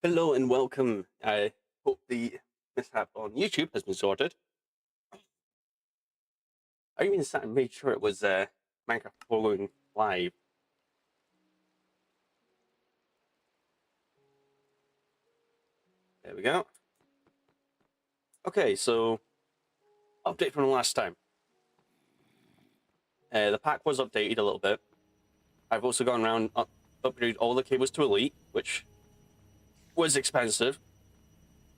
Hello and welcome. I hope the mishap on YouTube has been sorted. I even sat and made sure it was Minecraft following live. There we go. Okay, so update from last time. The pack was updated a little bit. I've also gone around upgraded all the cables to Elite, which was expensive.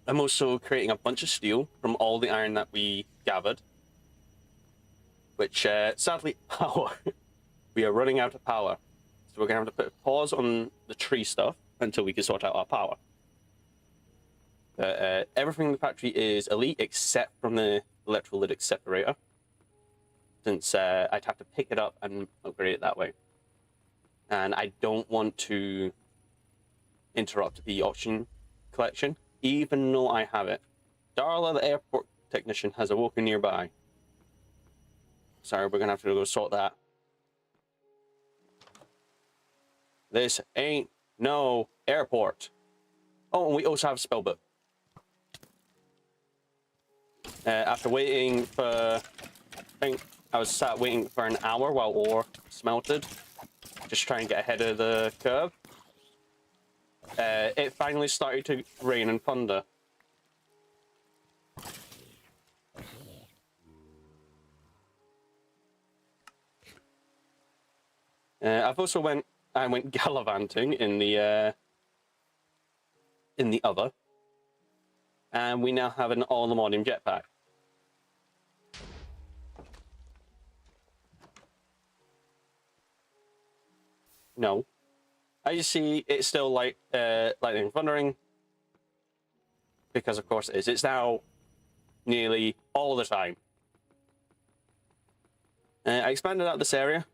I'm also creating a bunch of steel from all the iron that we gathered, which sadly, power. We are running out of power. So we're going to have to put a pause on the tree stuff until we can sort out our power. Everything in the factory is Elite except from the electrolytic separator, since I'd have to pick it up and upgrade it that way. And I don't want to interrupt the oxygen collection, even though I have it. Darla, the airport technician, has awoken nearby. Sorry, we're going to have to go sort that. This ain't no airport. Oh, and we also have a spellbook. After waiting for, I think I was sat waiting for an hour while ore smelted, just trying to get ahead of the curve. It finally started to rain and thunder. I've also went gallivanting in the other, and we now have an all-the-modern jetpack. No, as you see, it's still like lightning and thundering, because of course it is. It's now nearly all the time. I expanded out this area,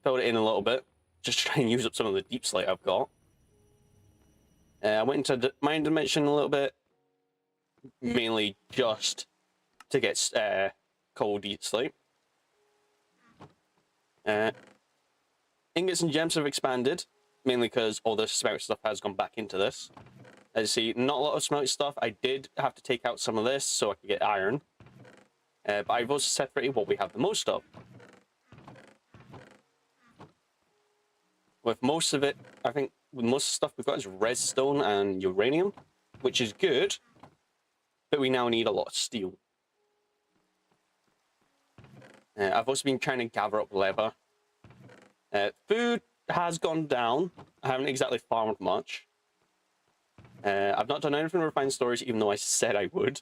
filled it in a little bit, just to try and use up some of the deep slate I've got. I went into mine dimension a little bit, mainly just to get coal deep slate. Ingots and gems have expanded, mainly because all the smelt stuff has gone back into this. As you see, not a lot of smelt stuff. I did have to take out some of this so I could get iron. But I've also separated what we have the most of. With most of it, I think with most of the stuff we've got is redstone and uranium, which is good, but we now need a lot of steel. I've also been trying to gather up leather. Food has gone down. I haven't exactly farmed much. I've not done anything with refined storage, even though I said I would.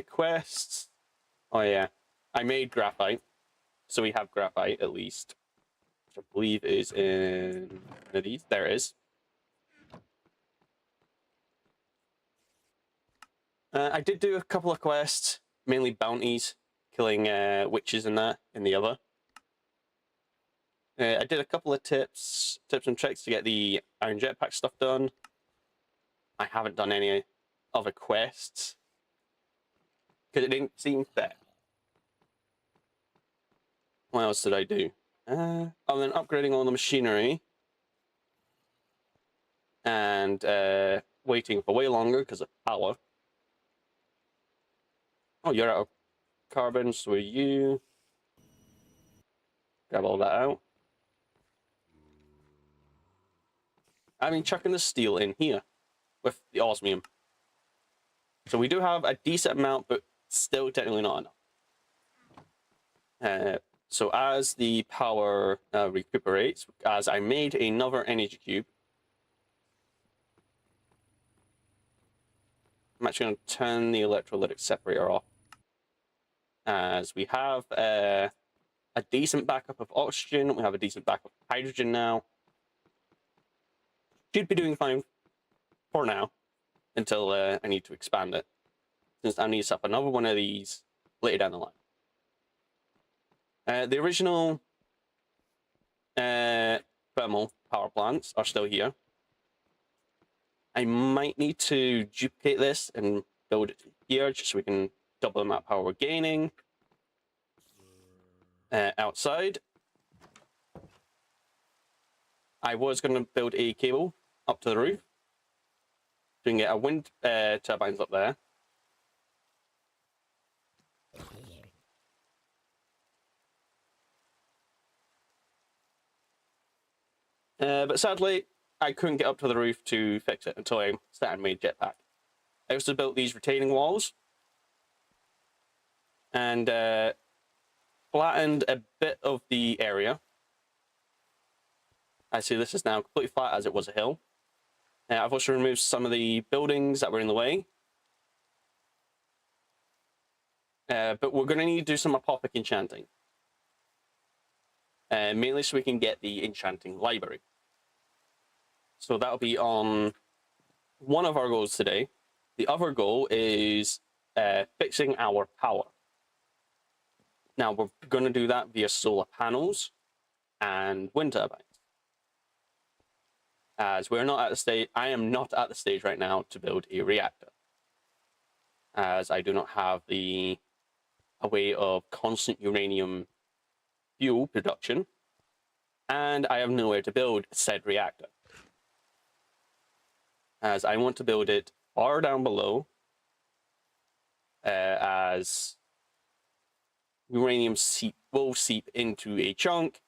Quests. Oh yeah, I made graphite, so we have graphite at least, which I believe is in one of these. There it is. I did do a couple of quests, mainly bounties, killing witches and that in the other. I did a couple of tips and tricks to get the iron jetpack stuff done. I haven't done any other quests because it didn't seem fair. What else did I do? Other than upgrading all the machinery and waiting for way longer because of power. Oh, you're out of carbon, so are you. Grab all that out. I've been chucking the steel in here with the osmium. So we do have a decent amount, but still technically not enough. So as the power recuperates, as I made another energy cube, I'm actually going to turn the electrolytic separator off. As we have a decent backup of oxygen, we have a decent backup of hydrogen now. Should be doing fine for now, until I need to expand it, since I need to set up another one of these later down the line. The original thermal power plants are still here. I might need to duplicate this and build it here, just so we can double the amount of power we're gaining. Outside, I was going to build a cable up to the roof. So we can get our wind turbines up there. But sadly, I couldn't get up to the roof to fix it until I started my jetpack. I also built these retaining walls and flattened a bit of the area. I see this is now completely flat as it was a hill. I've also removed some of the buildings that were in the way. But we're going to need to do some apothec enchanting. Mainly so we can get the enchanting library. So that'll be on one of our goals today. The other goal is fixing our power. Now we're going to do that via solar panels and wind turbines. As we're not at the stage, I am not at the stage right now to build a reactor. As I do not have a way of constant uranium fuel production, and I have nowhere to build said reactor. As I want to build it far down below, as uranium will seep into a chunk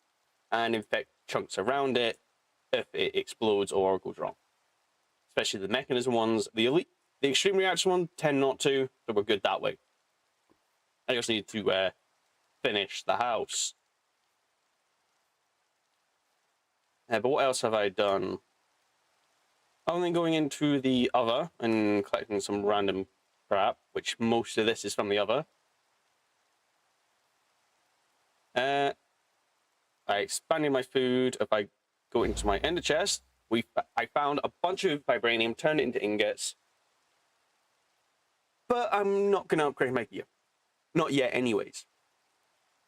and infect chunks around it if it explodes or goes wrong. Especially the mechanism ones. The extreme reaction ones tend not to, so we're good that way. I just need to finish the house. But what else have I done? Only going into the other and collecting some random crap, which most of this is from the other. I expanded my food. If I go into my ender chest, I found a bunch of vibranium, turned it into ingots. But I'm not going to upgrade my gear. Not yet anyways.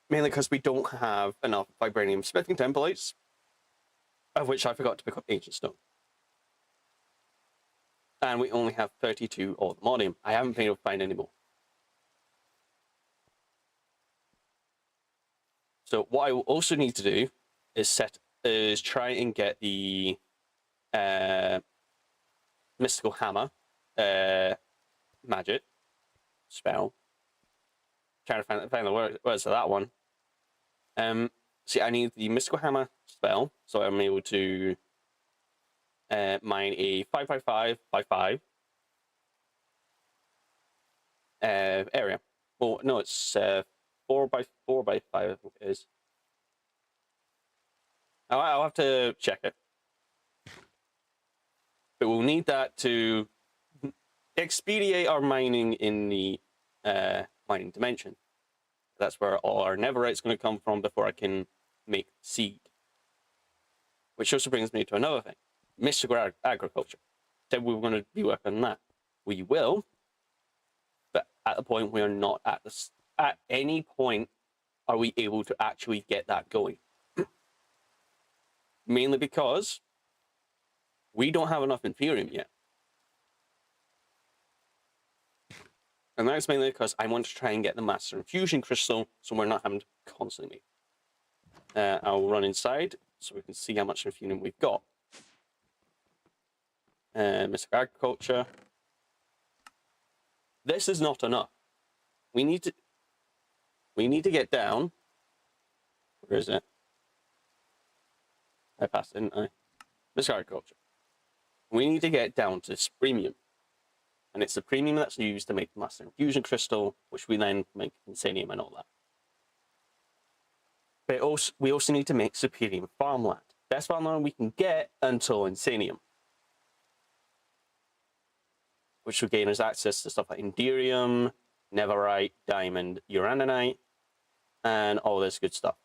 Mainly because we don't have enough vibranium smithing templates, of which I forgot to pick up ancient stone. And we only have 32 automatum. I haven't been able to find any more. So what I will also need to do is try and get the mystical hammer magic spell. Trying to find the words of that one. See, I need the mystical hammer spell, so I'm able to mine a 5x5x5 area. Well, no, it's 4x4x5, I think it is. I'll have to check it. But we'll need that to expedite our mining in the mining dimension. That's where all our netherite's going to come from before I can make seed. Which also brings me to another thing. Mystical agriculture. Said we were going to be working on that. We will, but at the point we are not at any point are we able to actually get that going. Mainly because we don't have enough Inferium yet. And that's mainly because I want to try and get the Master Infusion Crystal so we're not having to constantly make. I'll run inside so we can see how much Inferium we've got. Mystical Agriculture. This is not enough. We need to get down. Where is it? I passed, didn't I? Mystical Agriculture. We need to get down to this premium. And it's the premium that's used to make the Master Infusion Crystal, which we then make Insanium and all that. But we also need to make Superior Farmland. Best farmland we can get until Insanium. Which will gain us access to stuff like Inderium, Netherite, Diamond, Uraninite, and all this good stuff.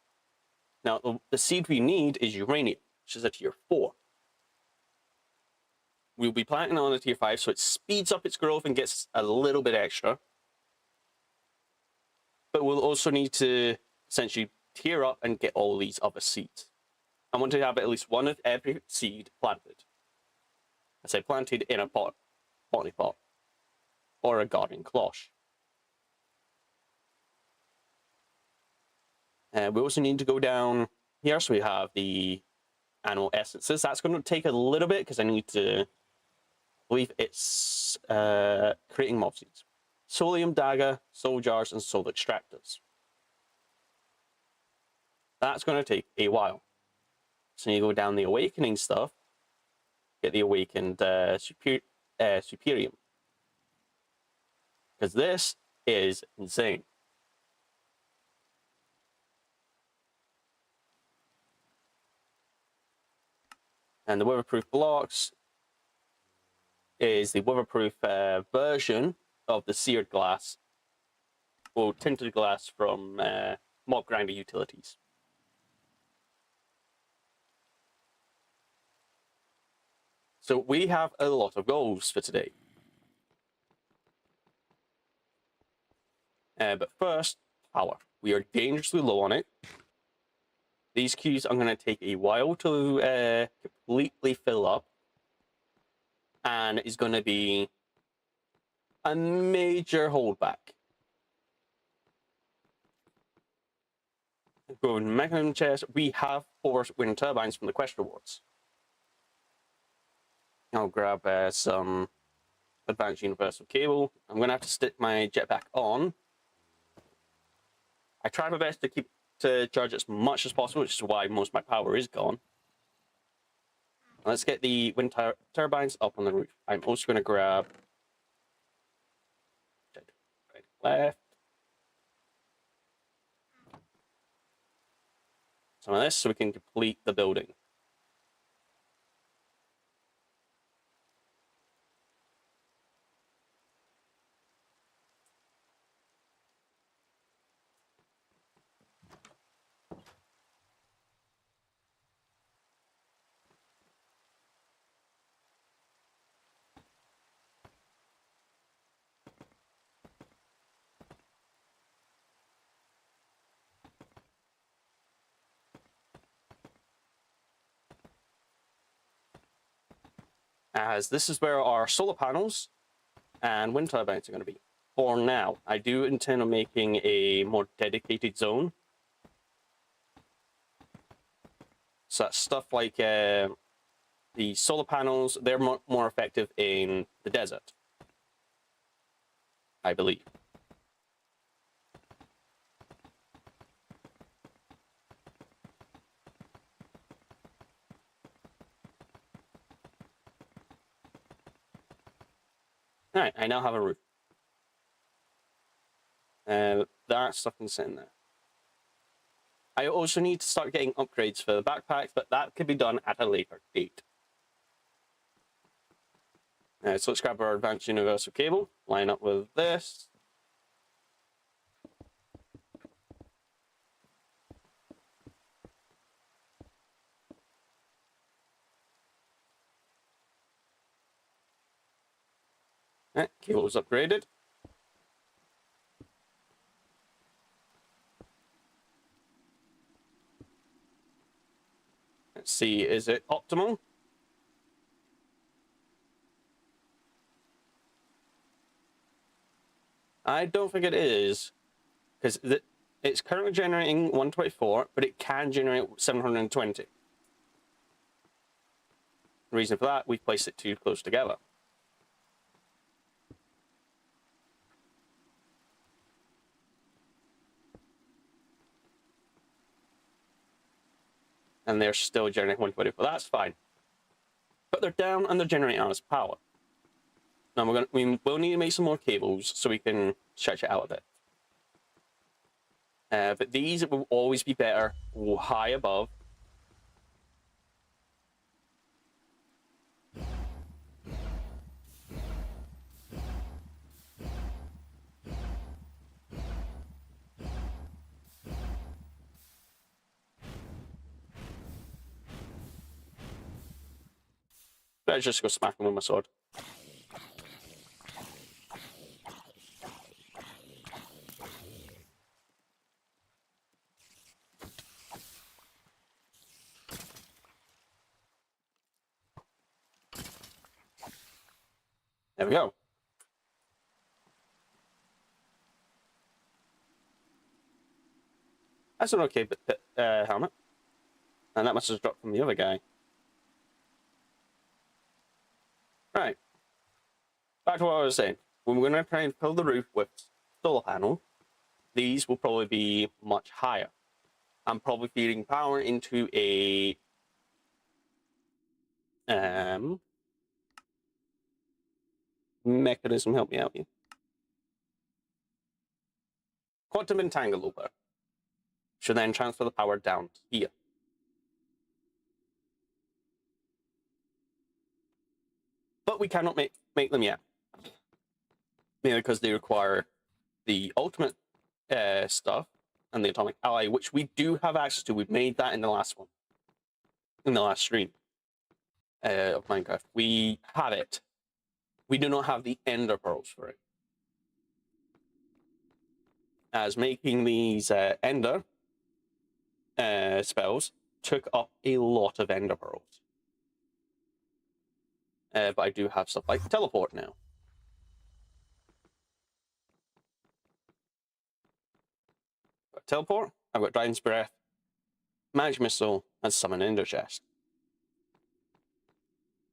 Now, the seed we need is Uranium, which is a tier 4. We'll be planting on a tier 5, so it speeds up its growth and gets a little bit extra. But we'll also need to essentially tier up and get all these other seeds. I want to have at least one of every seed planted. I say planted in a potty pot, or a garden cloche. We also need to go down here, so we have the animal essences. That's going to take a little bit because I need to, I believe it's creating mob seeds. Solium dagger, soul jars, and soul extractors. That's going to take a while. So you go down the awakening stuff, get the awakened superium. Because this is insane. And the weatherproof blocks is the weatherproof version of the seared glass or tinted glass from mob grinder utilities. So we have a lot of goals for today. But first, power. We are dangerously low on it. These queues are going to take a while to completely fill up. And it's going to be a major holdback. Go in mechanism chest. We have 4 wind turbines from the quest rewards. I'll grab some advanced universal cable. I'm going to have to stick my jetpack on. I try my best to charge as much as possible, which is why most of my power is gone. Let's get the wind turbines up on the roof. I'm also going to grab right, left. Some of this so we can complete the building. As this is where our solar panels and wind turbines are going to be. For now, I do intend on making a more dedicated zone. So that's stuff like the solar panels, they're more effective in the desert, I believe. All right, I now have a roof. That stuff can sit in there. I also need to start getting upgrades for the backpacks, but that could be done at a later date. So let's grab our advanced universal cable, line up with this. Cable is upgraded. Let's see, is it optimal? I don't think it is, because it's currently generating 124, but it can generate 720. The reason for that, we've placed it too close together. And they're still generating 124. That's fine. But they're down and they're generating out as power. Now we will need to make some more cables so we can stretch it out a bit. But these will always be better high above. Let's just go smack them with my sword. There we go. That's an okay helmet. And that must have dropped from the other guy. Right. Back to what I was saying. When we're going to try and fill the roof with solar panel, these will probably be much higher. I'm probably feeding power into a mechanism. Help me out here. Quantum entangler should then transfer the power down to here. But we cannot make them yet, mainly because they require the ultimate stuff and the atomic ally, which we do have access to. We've made that in the last one, in the last stream of Minecraft. We have it. We do not have the ender pearls for it, as making these ender spells took up a lot of ender pearls. But I do have stuff like teleport now. Got teleport, I've got Dragon's Breath, Magic Missile, and Summon Ender Chest.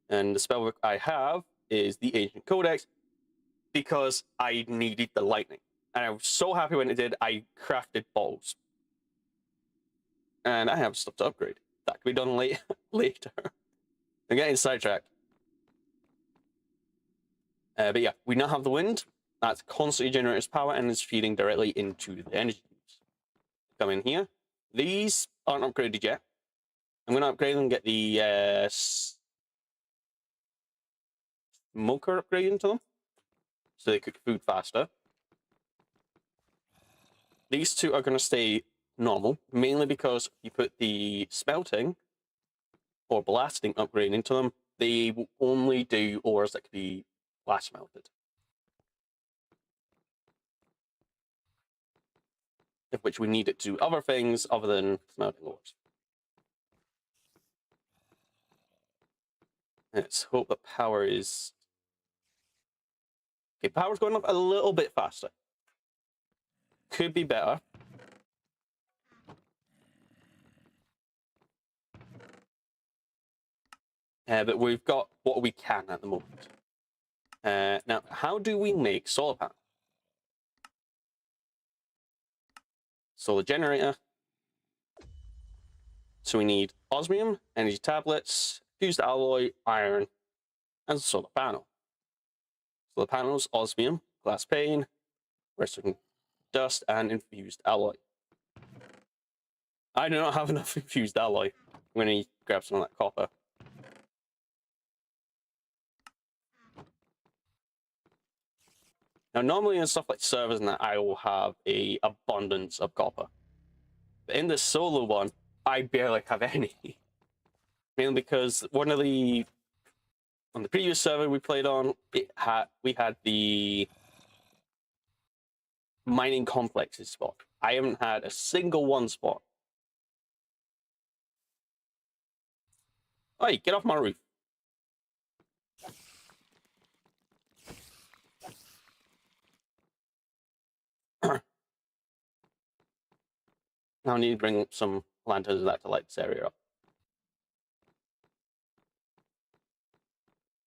And the spell I have is the Ancient Codex, because I needed the lightning. And I was so happy when it did. I crafted balls. And I have stuff to upgrade. That can be done later. I'm getting sidetracked. But yeah, we now have the wind. That's constantly generates power and is feeding directly into the energy cubes. Come in here. These aren't upgraded yet. I'm going to upgrade them and get the smoker upgrade into them, so they cook food faster. These two are going to stay normal, mainly because you put the smelting or blasting upgrade into them, they will only do ores that can be blast melted. Of which we need it to do other things other than smelting ores. Let's hope that power is... Okay, power's going up a little bit faster. Could be better. But we've got what we can at the moment. Now, how do we make solar panel? Solar generator. So we need osmium, energy tablets, fused alloy, iron, and solar panel. Solar panels, osmium, glass pane, redstone dust, and infused alloy. I do not have enough infused alloy. I'm going to grab some of that copper. Now, normally in stuff like servers and that, I will have a abundance of copper. But in this solo one, I barely have any. Mainly because on the previous server we played on, we had the mining complexes spot. I haven't had a single one spot. Hey, get off my roof. Now I need to bring up some lanterns of that to light this area up.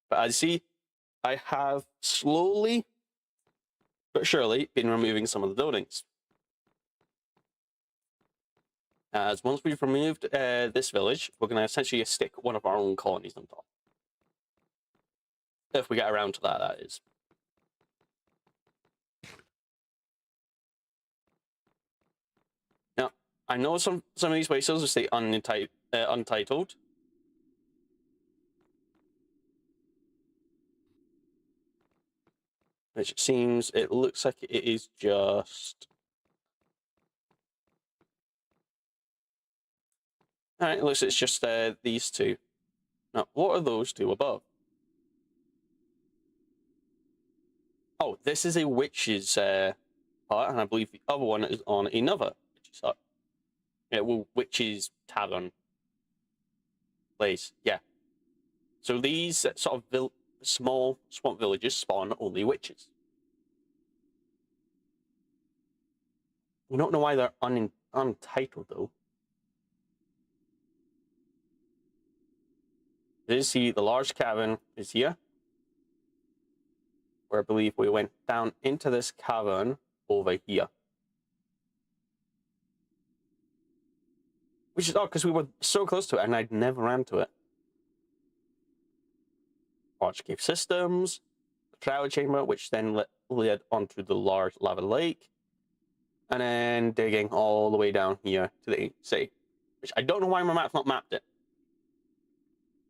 But as you see, I have slowly but surely been removing some of the buildings. As once we've removed this village, we're going to essentially stick one of our own colonies on top. If we get around to that, that is. Now, I know some of these places will stay untitled. Which seems, it looks like it is just... Alright, it looks like it's just these two. Now, what are those two above? Oh, this is a witch's part, and I believe the other one is on another witch's hut. Yeah, well, witch's tavern place, yeah. So these sort of small swamp villages spawn only witches. We don't know why they're untitled, though. You see the large cabin is here. where I believe we went down into this cavern over here. Which is odd, because we were so close to it, and I'd never ran to it. Arch cave systems, the crowd chamber, which then led onto the large lava lake, and then digging all the way down here to the sea. Which I don't know why my map's not mapped it.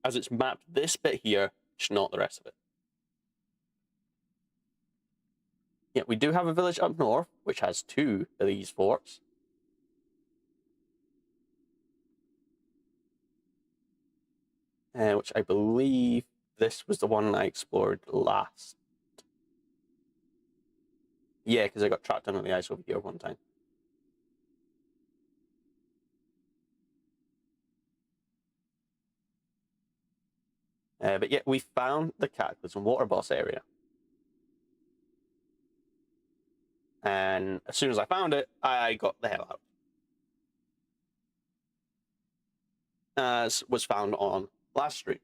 As it's mapped this bit here, just not the rest of it. Yeah, we do have a village up north, which has 2 of these forts. Which I believe this was the one I explored last. Yeah, because I got trapped under the ice over here one time. But yeah, we found the Cataclysm Water Boss area. And as soon as I found it, I got the hell out. As was found on last stream.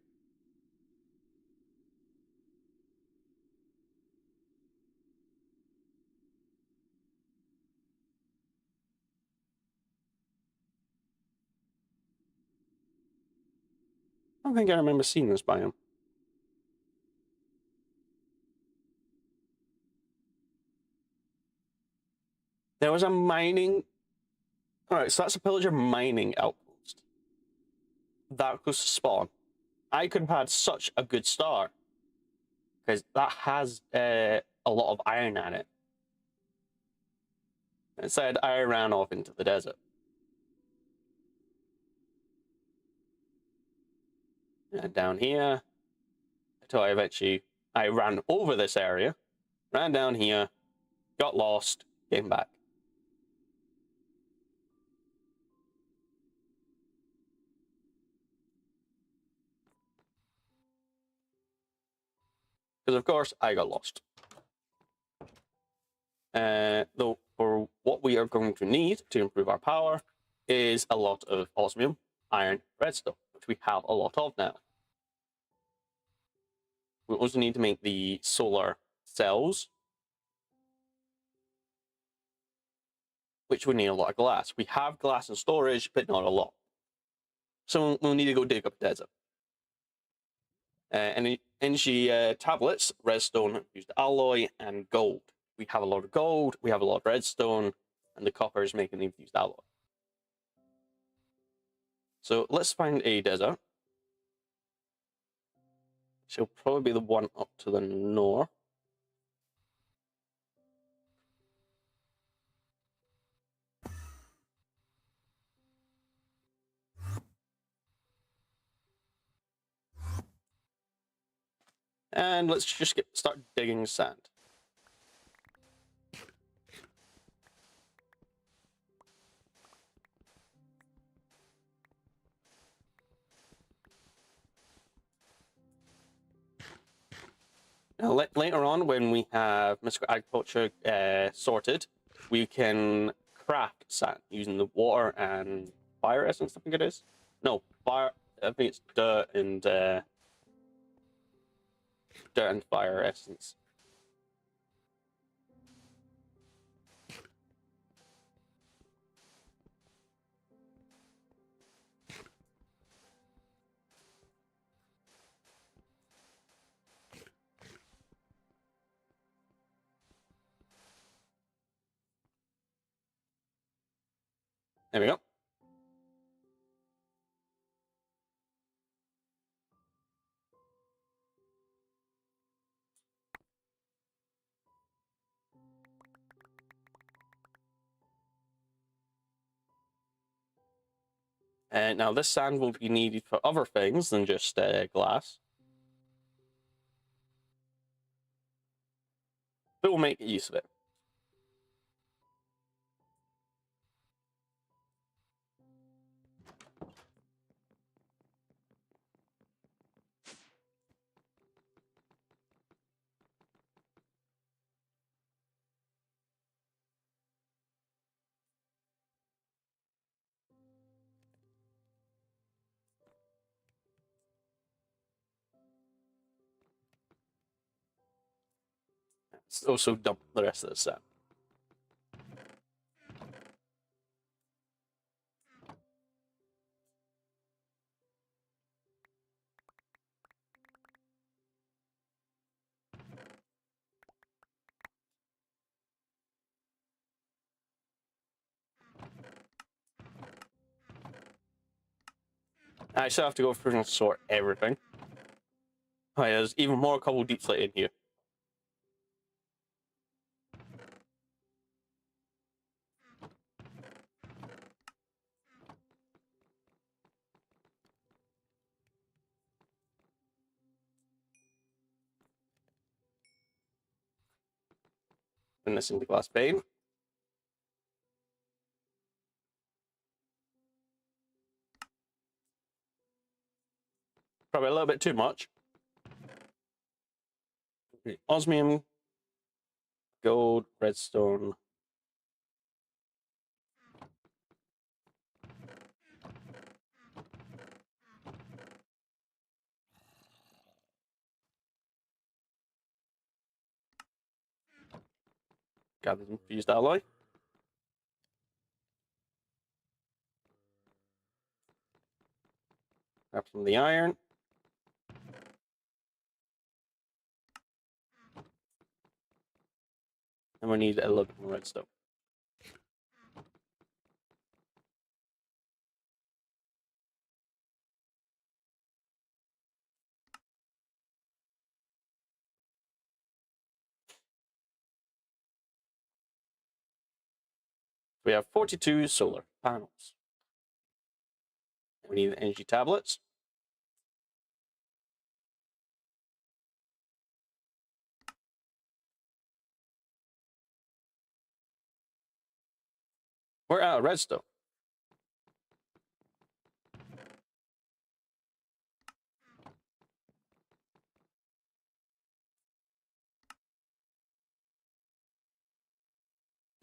I don't think I remember seeing this biome. There was a mining... Alright, so that's a pillager mining outpost. That was spawn. I could have had such a good start. Because that has a lot of iron at it. Instead, I ran off into the desert. And down here, until I ran over this area, ran down here, got lost, came back. Because of course, I got lost. Though for what we are going to need to improve our power is a lot of osmium, iron, redstone, which we have a lot of now. We also need to make the solar cells, which would need a lot of glass. We have glass in storage, but not a lot. So we'll need to go dig up a desert. And energy tablets, redstone, used alloy, and gold. We have a lot of gold, we have a lot of redstone, and the copper is making the infused alloy. So let's find a desert. She'll probably be the one up to the north. And let's just start digging sand. Now, later on, when we have mystical agriculture sorted, we can craft sand using the water and fire essence, I think it is. No, fire, I think it's dirt and fire essence. There we go. And now this sand will be needed for other things than just glass. But we'll make use of it. also dump the rest of the set. I still have to go through and sort everything. Oh, yeah, there's even more cobble deep slate in here. Putting this into glass pane. Probably a little bit too much. Osmium, gold, redstone. Gathered and fused alloy. Grab some of the iron. And we need a little bit more redstone. We have 42 solar panels. We need the energy tablets. We're out of redstone.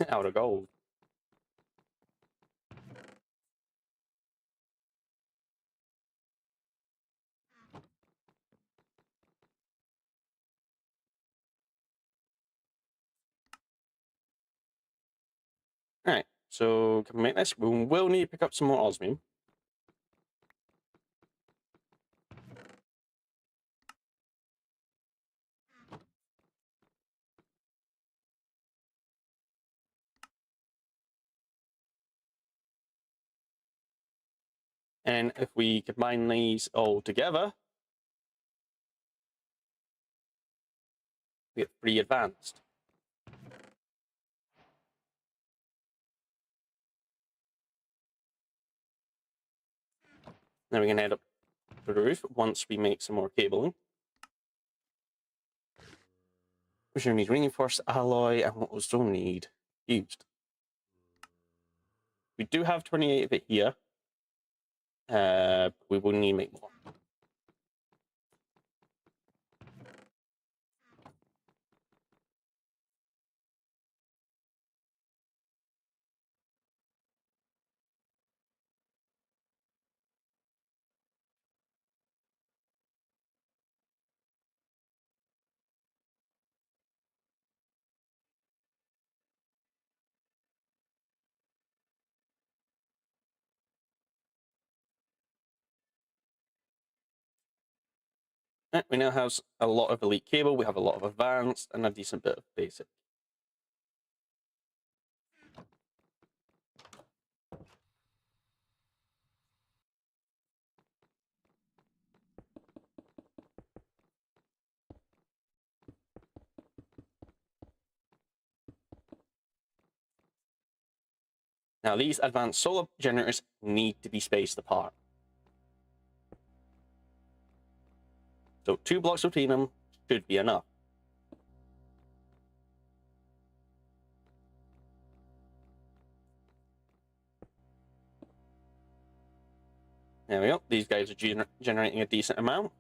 Out of gold. Alright, so can we make this? We will need to pick up some more osmium. And if we combine these all together, we get 3 advanced. Then we can head up to the roof once we make some more cabling. We're going to need reinforced alloy, and what we still need fused. We do have 28 of it here. We will need to make more. We now have a lot of elite cable, we have a lot of advanced, and a decent bit of basic. Now, these advanced solar generators need to be spaced apart. So 2 blocks between them should be enough. There we go. These guys are generating a decent amount.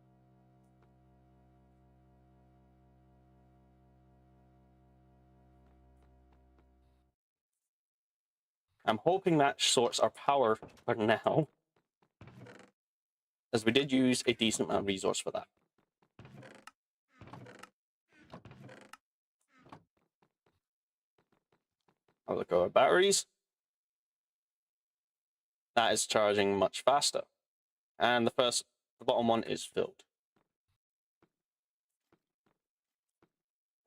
I'm hoping that sorts our power for now, as we did use a decent amount of resource for that. I'll look at our batteries. That is charging much faster. And the bottom one is filled.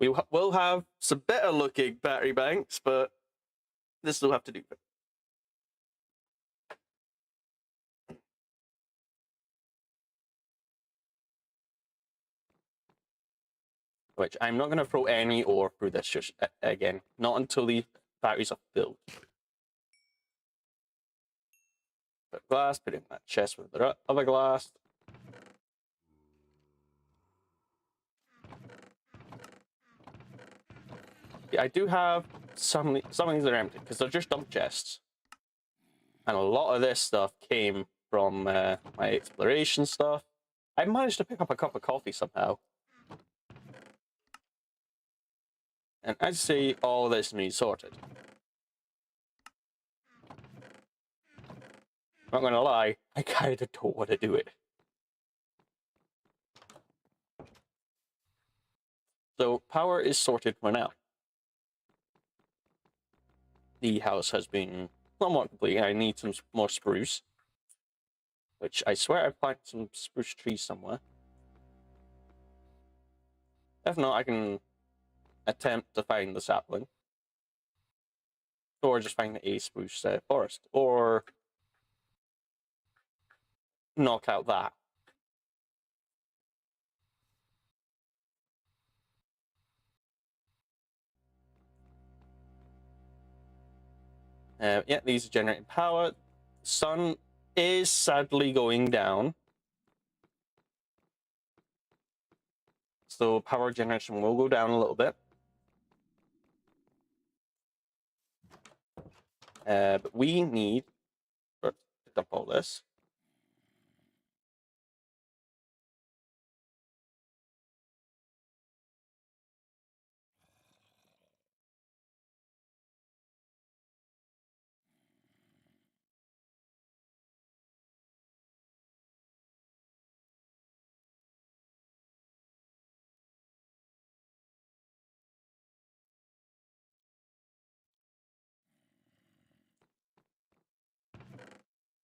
We will have some better looking battery banks, but this will have to do. Which I'm not going to throw any ore through this just again. Not until the batteries are filled. Put glass, put it in that chest with the other glass. Yeah, I do have some of these are empty because they're just dump chests. And a lot of this stuff came from my exploration stuff. I managed to pick up a cup of coffee somehow. And as you see, all this needs sorted. I'm not going to lie, I kind of don't want to do it. So power is sorted for now. The house has been somewhat complete. I need some more spruce. Which I swear I planted some spruce trees somewhere. If not, I can attempt to find the sapling. Or just find a spruce forest. Or knock out that. Yeah, these are generating power. Sun is sadly going down. So power generation will go down a little bit. But we need to dump all this.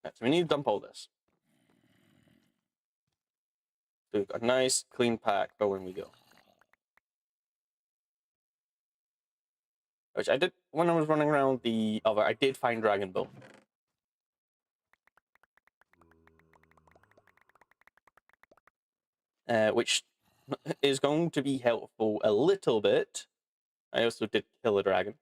Right, so we need to dump all this. So we've got a nice clean pack for when we go. Which I did when I was running around the other. I did find dragon bone. Which is going to be helpful a little bit. I also did kill a dragon.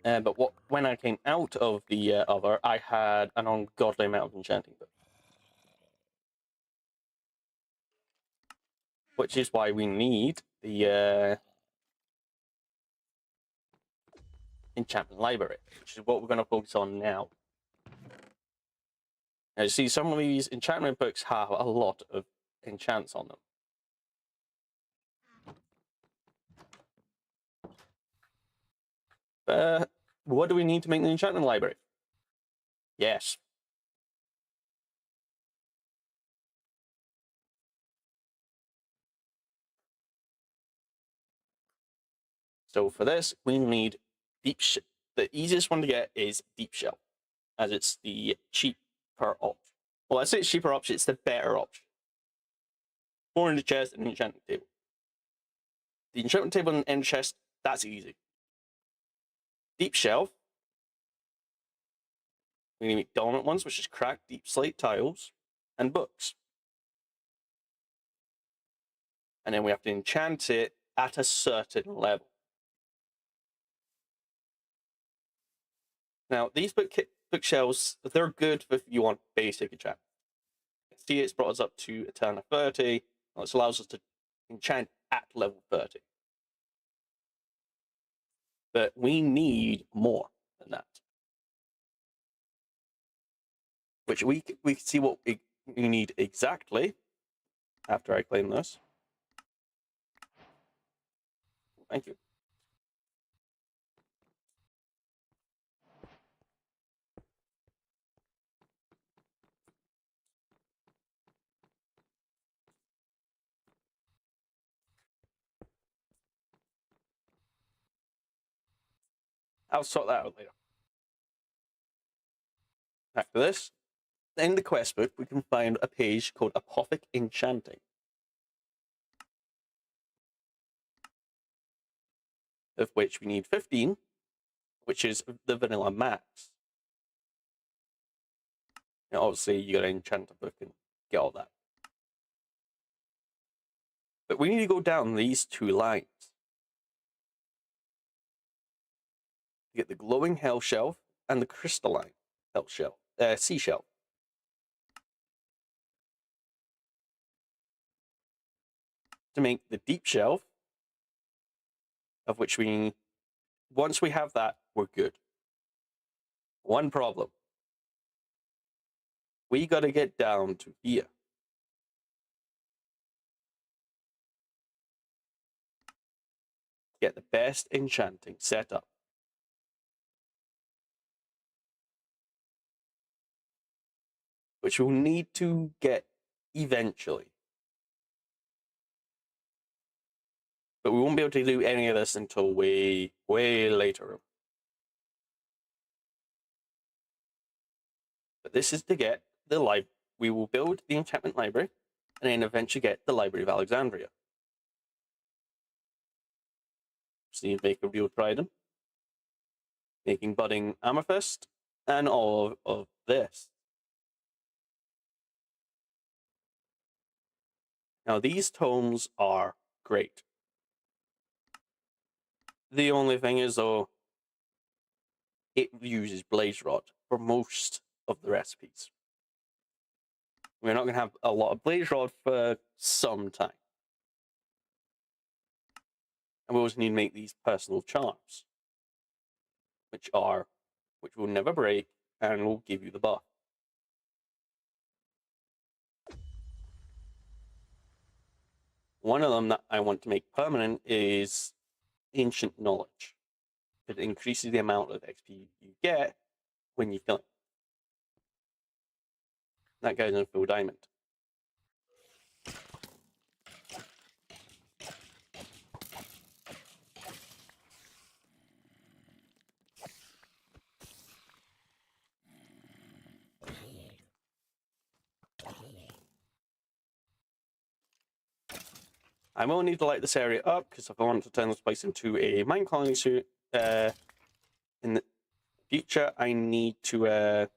But when I came out of the other, I had an ungodly amount of enchanting books. Which is why we need the enchantment library, which is what we're going to focus on now. Now, you see, some of these enchantment books have a lot of enchants on them. What do we need to make the enchantment library? Yes. So for this, we need deep shell. The easiest one to get is deep shell, as it's the cheaper option. Well, I say it's cheaper option, it's the better option. 4 in the chest and an enchantment table. The enchantment table and end chest, that's easy. Deep shelf. We need dominant ones, which is cracked deep slate tiles and books. And then we have to enchant it at a certain level. Now, these bookshelves, they're good if you want basic enchantment. See, it's brought us up to a turn of 30. This allows us to enchant at level 30. But we need more than that. Which we can see what we need exactly after I claim this. thank you. I'll sort that out later. After this, in the quest book, we can find a page called Apothic Enchanting, of which we need 15, which is the vanilla max. Now, obviously, you got to enchant a book and get all that. But we need to go down these 2 lines to get the glowing hell shelf and the crystalline hell shelf, seashell. To make the deep shelf, of which we, once we have that, we're good. One problem. We got to get down to here. Get the best enchanting setup. Which we'll need to get eventually. But we won't be able to do any of this until way, way later. But this is to get the library. We will build the enchantment library and then eventually get the Library of Alexandria. Just need to make a real trident, making budding amethyst, and all of this. Now, these tomes are great. The only thing is, though, it uses blaze rod for most of the recipes. We're not going to have a lot of blaze rod for some time. And we also need to make these personal charms, which will never break and will give you the buff. One of them that I want to make permanent is Ancient Knowledge. It increases the amount of XP you get when you kill it. That guy's in full diamond. I will need to light this area up because if I want to turn this place into a mine colony suit in the future, I need to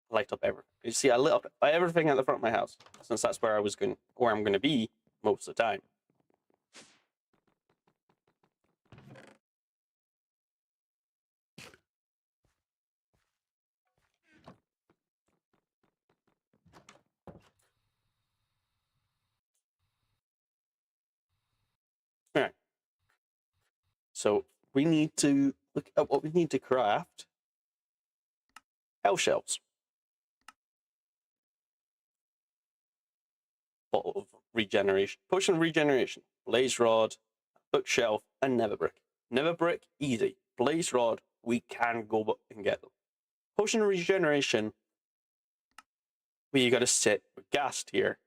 light up everything. You see, I lit up everything at the front of my house since that's where I'm going to be most of the time. All right. So we need to look at what we need to craft. Hell shells. Bottle of regeneration. Potion of regeneration. Blaze rod. Bookshelf. And nether brick. Nether brick, easy. Blaze rod, we can go and get them. Potion of regeneration, where you gotta sit with gas tier.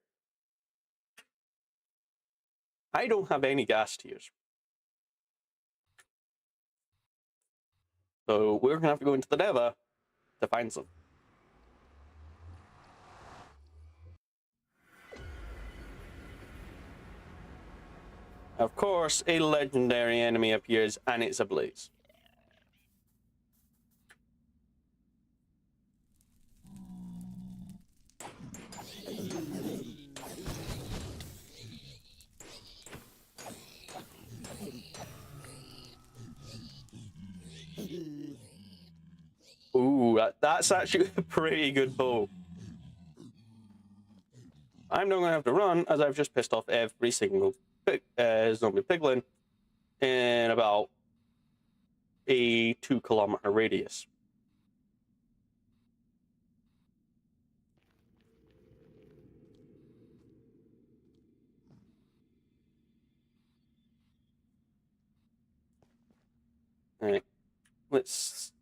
I don't have any gas tiers. So we're gonna have to go into the nether to find some. Of course, a legendary enemy appears and it's a blaze. Ooh, that's actually a pretty good bow. I'm not going to have to run, as I've just pissed off every single zombie piglin in about a 2-kilometer radius. Alright. Let's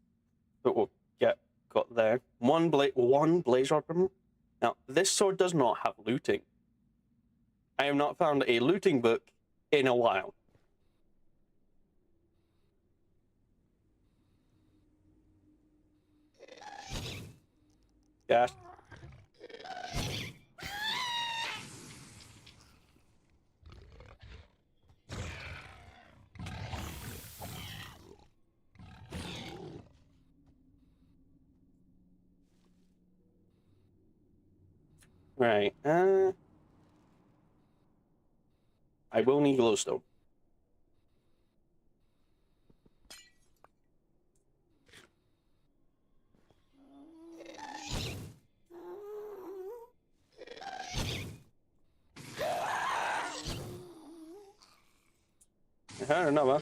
what we'll got there. One blaze rod. Now, this sword does not have looting. I have not found a looting book in a while. Yes. Right. I will need glowstone. I don't know, man.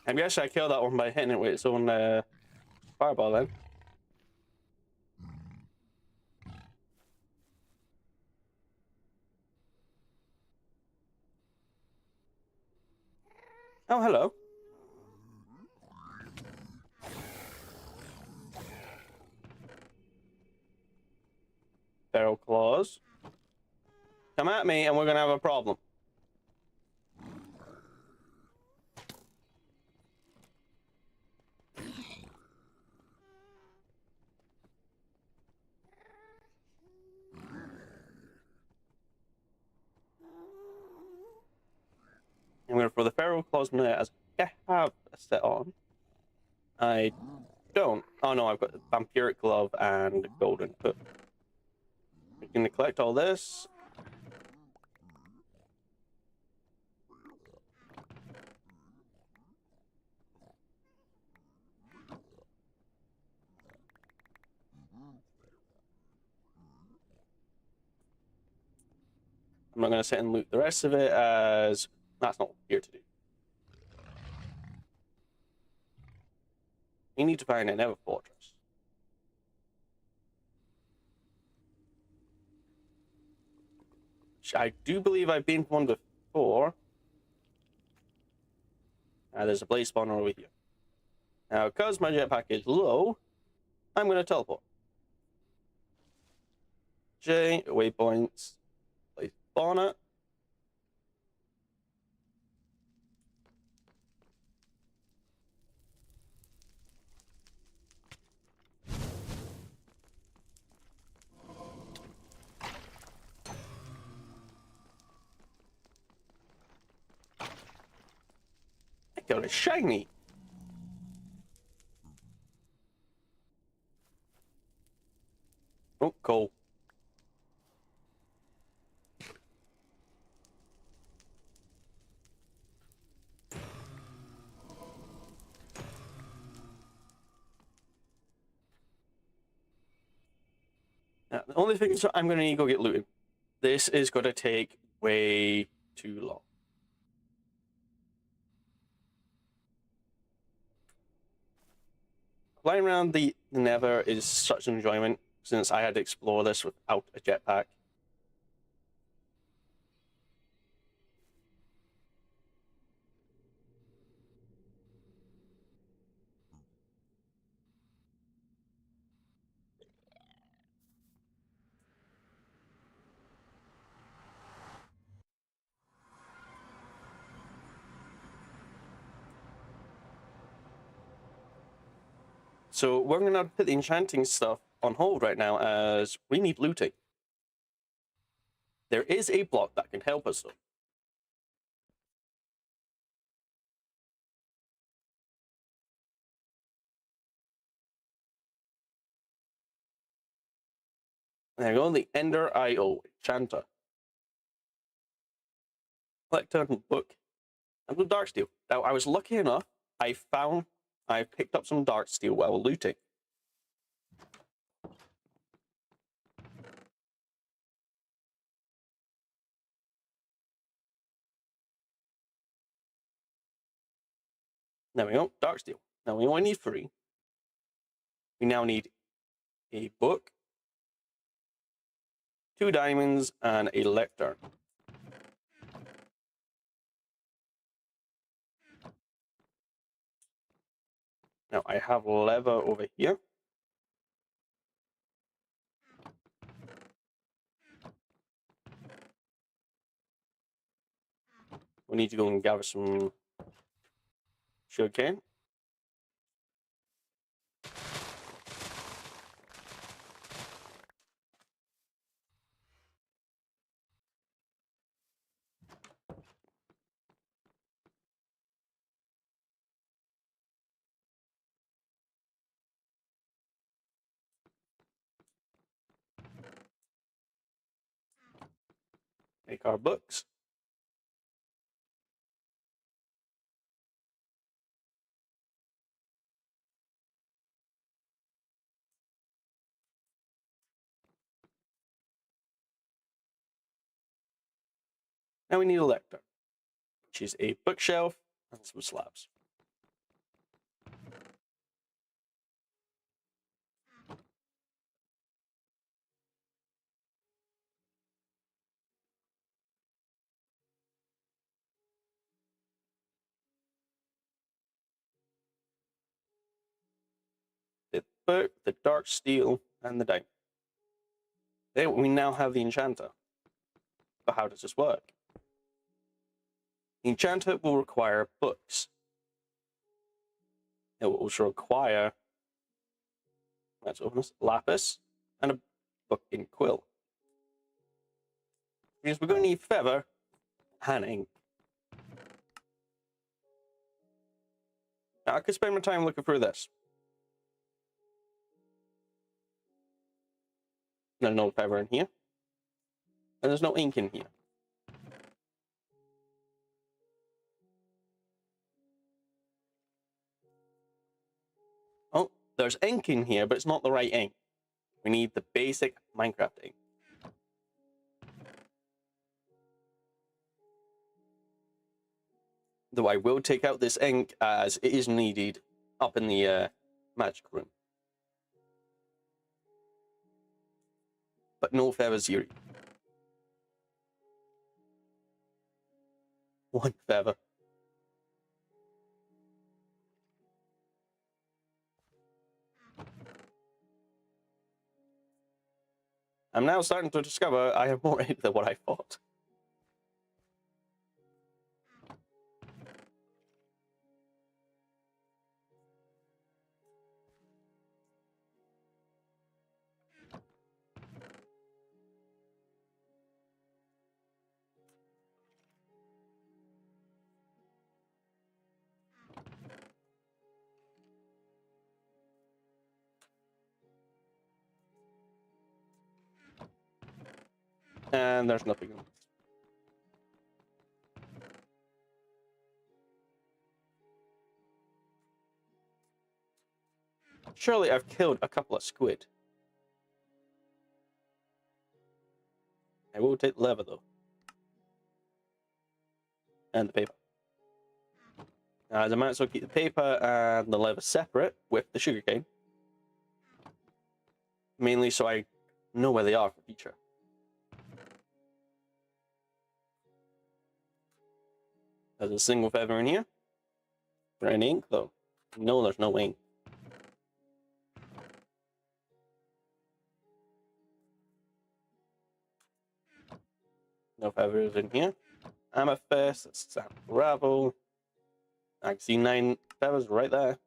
I guess I killed that one by hitting it with its own fireball then. Oh, hello. Feral claws. Come at me and we're gonna have a problem. I'm gonna throw the feral claws in there as I have a set on. I don't. Oh no, I've got the vampiric glove and golden. But we're gonna collect all this. I'm not gonna sit and loot the rest of it as that's not what we're here to do. We need to find a nether fortress. Which I do believe I've been to one before. There's a blaze spawner over here. Now, because my jetpack is low, I'm going to teleport. J, waypoints, blaze spawner. I got a shiny. Oh, cool. Now, the only thing is I'm going to need to go get looted. This is going to take way too long. Flying around the Nether is such an enjoyment since I had to explore this without a jetpack. So we're going to put the enchanting stuff on hold right now as we need looting. There is a block that can help us though. There you go, the Ender IO Enchanter. Collector book. And the dark steel. Now I was lucky enough, I picked up some dark steel while looting. There we go, dark steel. Now we only need 3. We now need a book, 2 diamonds, and a lectern. Now I have leather over here. We need to go and gather some sugarcane. Make our books. Now we need a lectern, which is a bookshelf and some slabs. The book, the dark steel, and the diamond. There we now have the enchanter. But how does this work? The enchanter will require books. It will also require, let's open this, lapis, and a book in quill. Because we're going to need feather and ink. Now I could spend my time looking through this. There's no feather in here. And there's no ink in here. Oh, there's ink in here, but it's not the right ink. We need the basic Minecraft ink. Though I will take out this ink as it is needed up in the magic room. But no feathers here. 1 feather. I'm now starting to discover I have more ink than what I thought. And there's nothing. Surely I've killed a couple of squid. I will take the leather though. And the paper. I might as well keep the paper and the leather separate with the sugarcane. Mainly so I know where they are for future. There's a single feather in here. Is there any ink though? No, there's no ink. No feathers in here. Amethyst, sand gravel. I can see 9 feathers right there.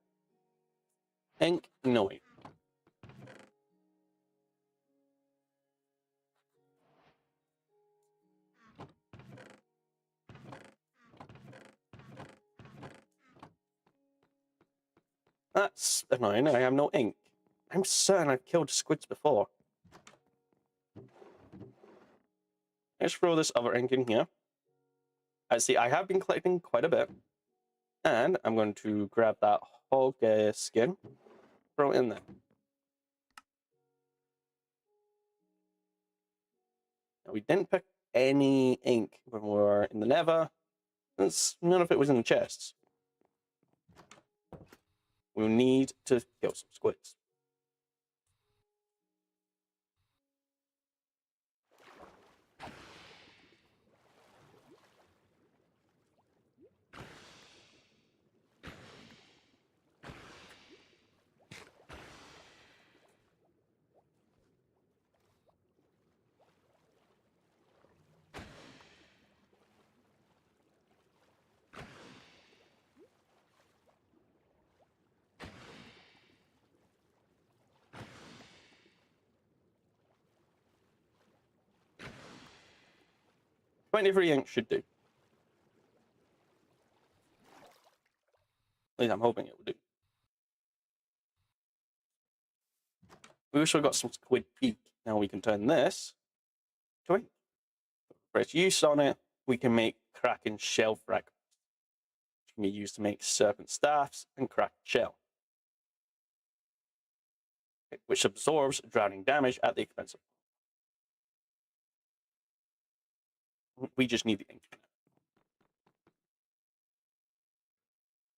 Ink, no ink. That's annoying, I have no ink. I'm certain I've killed squids before. Let's throw this other ink in here. I see I have been collecting quite a bit. And I'm going to grab that hog skin, throw it in there. Now, we didn't pick any ink when we were in the nether, since none of it was in the chests. we'll need to kill some squids. $23 ink should do. At least I'm hoping it will do. We also got some squid peak. Now we can turn this to ink. Press use on it, we can make kraken shell fragments, which can be used to make serpent staffs and kraken shell, which absorbs drowning damage at the expense of. We just need the ink.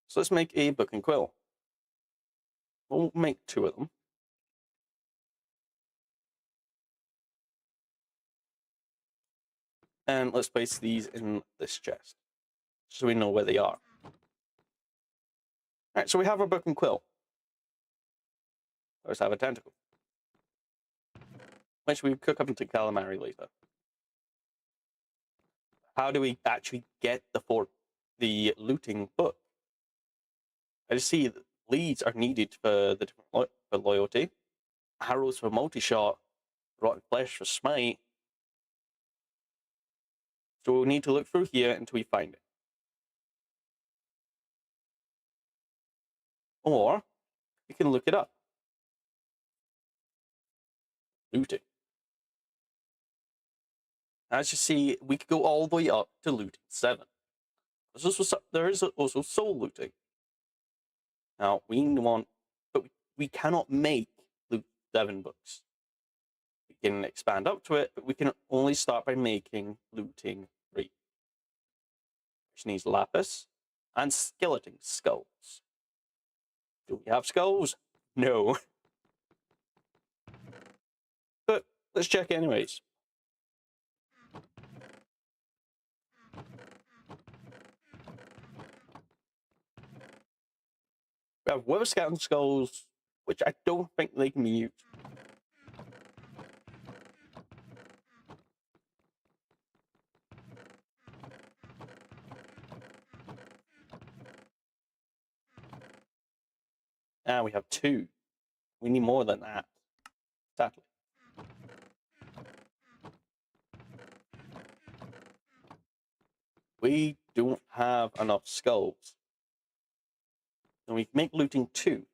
So let's make a book and quill. We'll make 2 of them. And let's place these in this chest, so we know where they are. Alright, so we have our book and quill. Let's have a tentacle, which we cook up into calamari later. How do we actually get the looting book? I just see that leads are needed for the different for loyalty, arrows for multi-shot, rotten flesh for smite. So we'll need to look through here until we find it. Or we can look it up. Looting. As you see, we could go all the way up to looting 7. There is also soul looting. Now but we cannot make loot 7 books. We can expand up to it, but we can only start by making looting 3, which needs lapis and skeleton skulls. Do we have skulls? No. But let's check anyways. We have wither skeleton skulls, which I don't think they can be used. Ah, we have 2. We need more than that, sadly. We don't have enough skulls. And we make looting 2.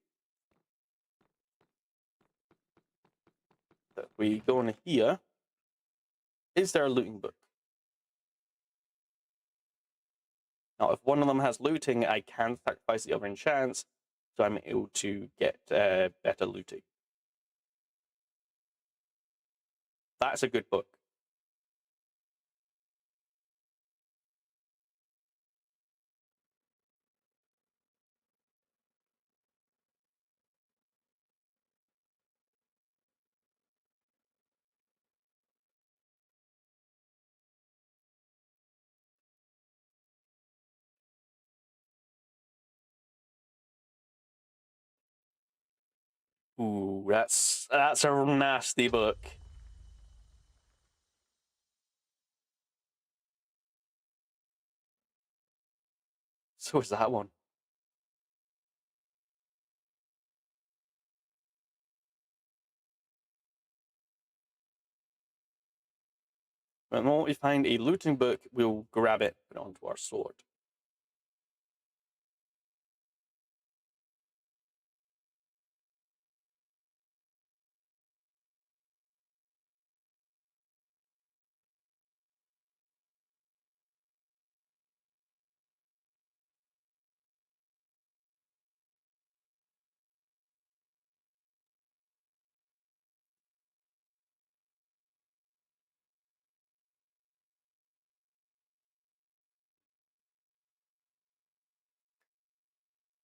If we go in here, is there a looting book? Now, if one of them has looting, I can sacrifice the other in chance, so I'm able to get better looting. That's a good book. Ooh, that's a nasty book. So is that one. The moment we find a looting book, we'll grab it, put it onto our sword.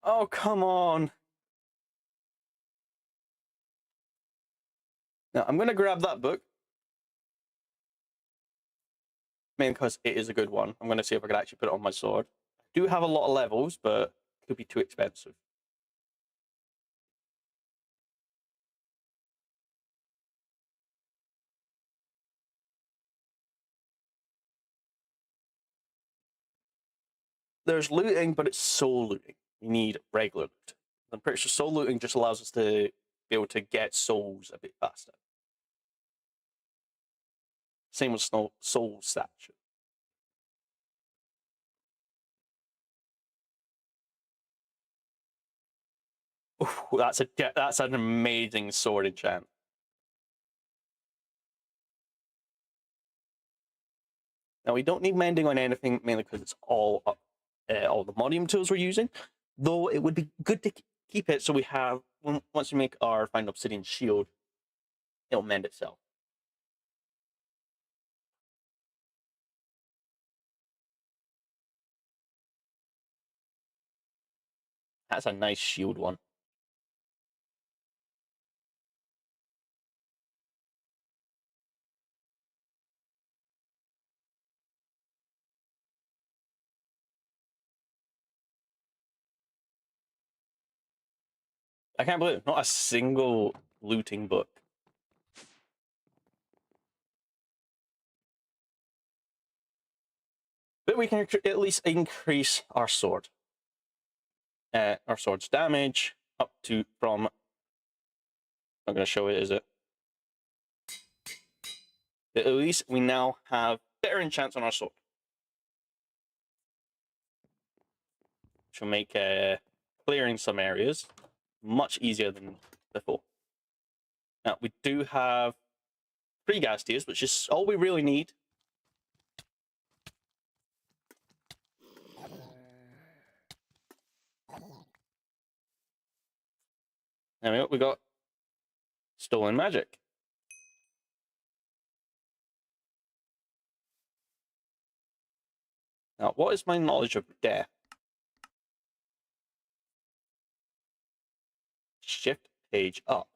Oh, come on. Now, I'm going to grab that book. Mainly because it is a good one. I'm going to see if I can actually put it on my sword. I do have a lot of levels, but it could be too expensive. There's looting, but it's soul looting. We need regular loot. I'm pretty sure soul looting just allows us to be able to get souls a bit faster. Same with soul statue. Ooh, that's an amazing sword enchant. Now we don't need mending on anything, mainly because it's all the modium tools we're using. Though it would be good to keep it so we have once we make our fine obsidian shield, it'll mend itself. That's a nice shield one. I can't believe it. Not a single looting book. But we can at least increase our sword. Our sword's damage up to from... I'm going to show it, is it? But at least we now have better enchants on our sword. Which will make clearing some areas much easier than before. Now, we do have 3 gas tiers, which is all we really need. There we got stolen magic. Now, what is my knowledge of death? Shift page up.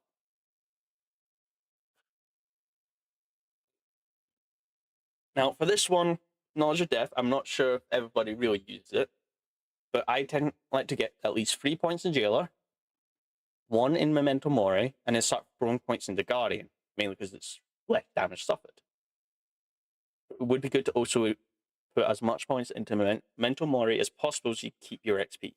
Now, for this one, knowledge of death, I'm not sure if everybody really uses it, but I tend like to get at least 3 points in Jailer, 1 in Memento Mori, and then start throwing points into Guardian, mainly because it's less damage suffered. It would be good to also put as much points into Memento Mori as possible so you keep your XP.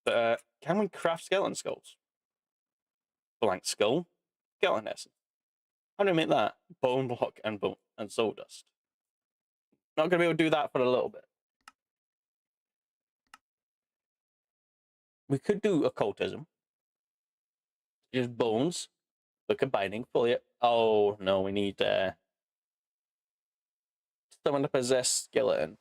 But can we craft skeleton skulls? Blank skull, skeleton essence. How do we make that? Bone block and soul dust. Not going to be able to do that for a little bit. We could do occultism. Just bones. But combining fully. Oh no, we need someone to possess skeleton.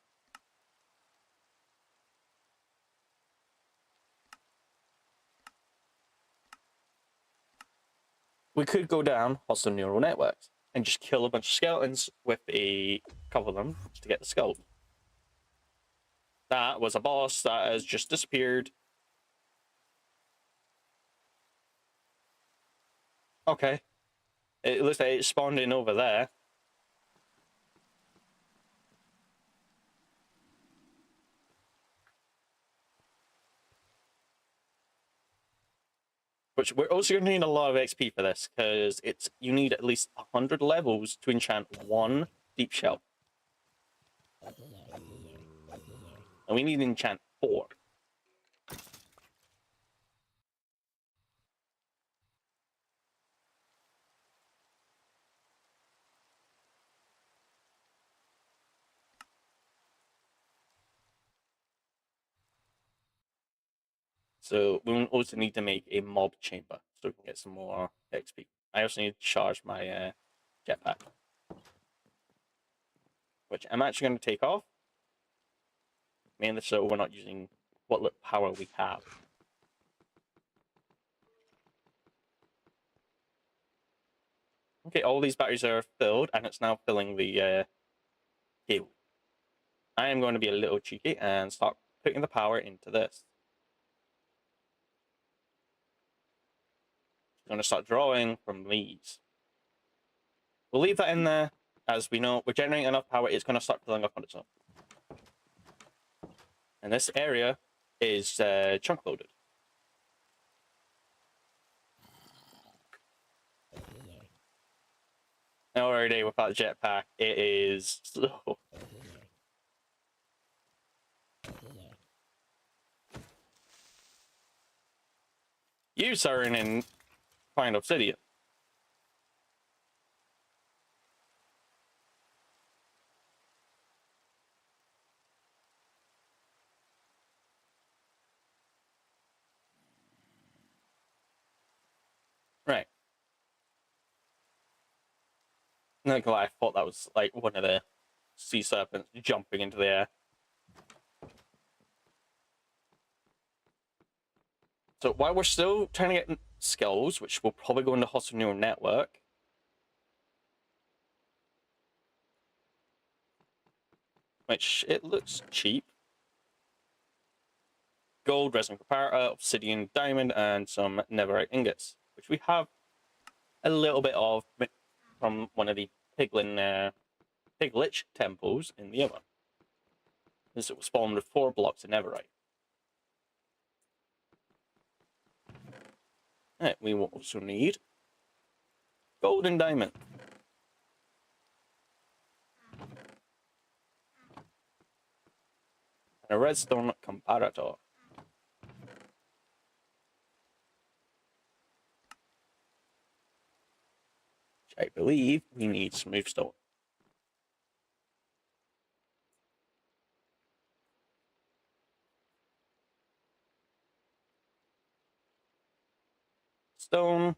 We could go down hostile neural networks and just kill a bunch of skeletons with a couple of them to get the skull. That was a boss that has just disappeared. Okay. It looks like it spawned in over there. Which we're also going to need a lot of XP for this, because you need at least 100 levels to enchant 1 deep shell. And we need to enchant 4. So we also need to make a mob chamber so we can get some more XP. I also need to charge my jetpack, which I'm actually going to take off, mainly so we're not using what little power we have. Okay, all these batteries are filled, and it's now filling the cable. I am going to be a little cheeky and start putting the power into this. going to start drawing from these. We'll leave that in there. As we know, we're generating enough power, it's going to start filling up on its own. And this area is chunk loaded. Already without the jetpack, it is slow. You, sir, in find obsidian. Right. Not gonna lie, I thought that was like one of the sea serpents jumping into the air. So while we're still trying to get skills, which will probably go into hostile neural network, which it looks cheap. Gold, resin comparator, obsidian, diamond, and some netherite ingots, which we have a little bit of from one of the piglich temples in the other. This it was spawned with 4 blocks of netherite. Right, we will also need gold and diamond. And a redstone comparator. Which I believe we need smooth stone. Stone,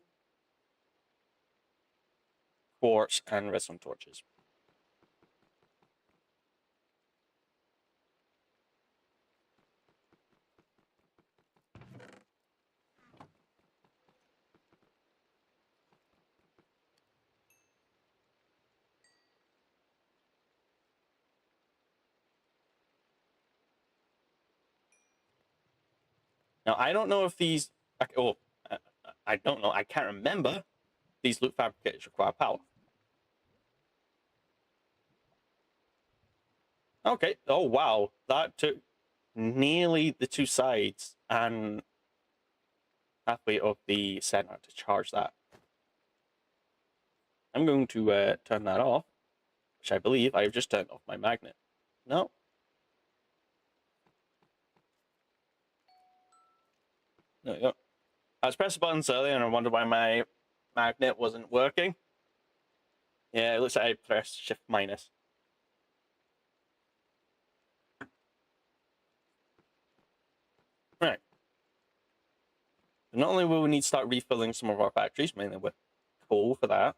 quartz, and redstone torches. Now, I don't know if these... Oh, I don't know. I can't remember. These loot fabricators require power. Okay. Oh, wow. That took nearly the 2 sides and halfway of the center to charge that. I'm going to turn that off, which I believe I've just turned off my magnet. No. There we go. I was pressing buttons earlier and I wondered why my magnet wasn't working. Yeah, it looks like I pressed shift minus. Right. Not only will we need to start refilling some of our factories, mainly with coal for that,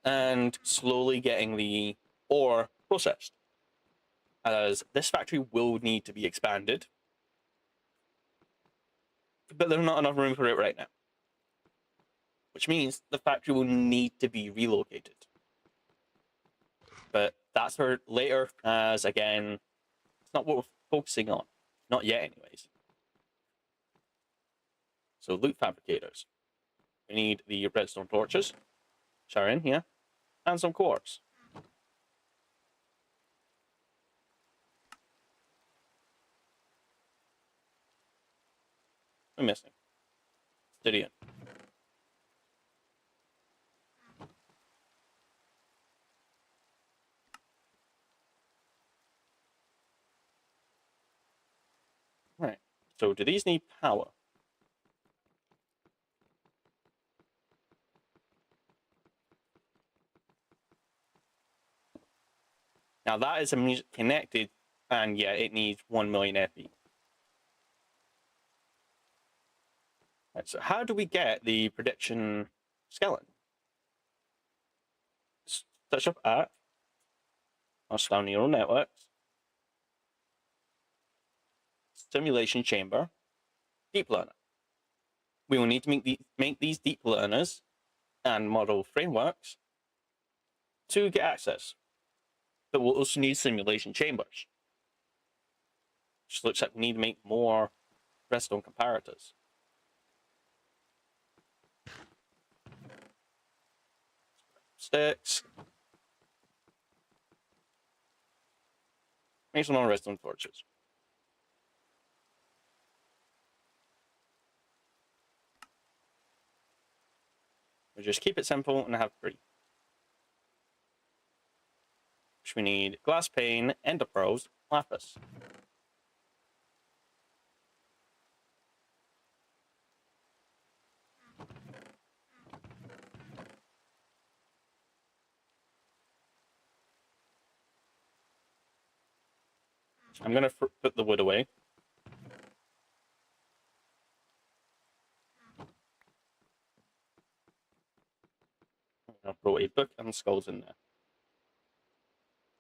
and slowly getting the ore processed, as this factory will need to be expanded, but there's not enough room for it right now, which means the factory will need to be relocated. But that's for later, as again, it's not what we're focusing on, not yet anyways. So loot fabricators, we need the redstone torches, which are in here, and some quartz. I'm missing obsidian. Right. So do these need power? Now that is connected, and yeah, it needs 1 million FE. Right, so how do we get the prediction skeleton? Search up at our neural networks, simulation chamber, deep learner. We will need to make these deep learners and model frameworks to get access. But we'll also need simulation chambers, which looks like we need to make more redstone comparators. sticks. Make some more redstone torches. We just keep it simple and have 3. Which we need glass pane, ender pearls, lapis. I'm going to put the wood away. I'll throw a book and skulls in there.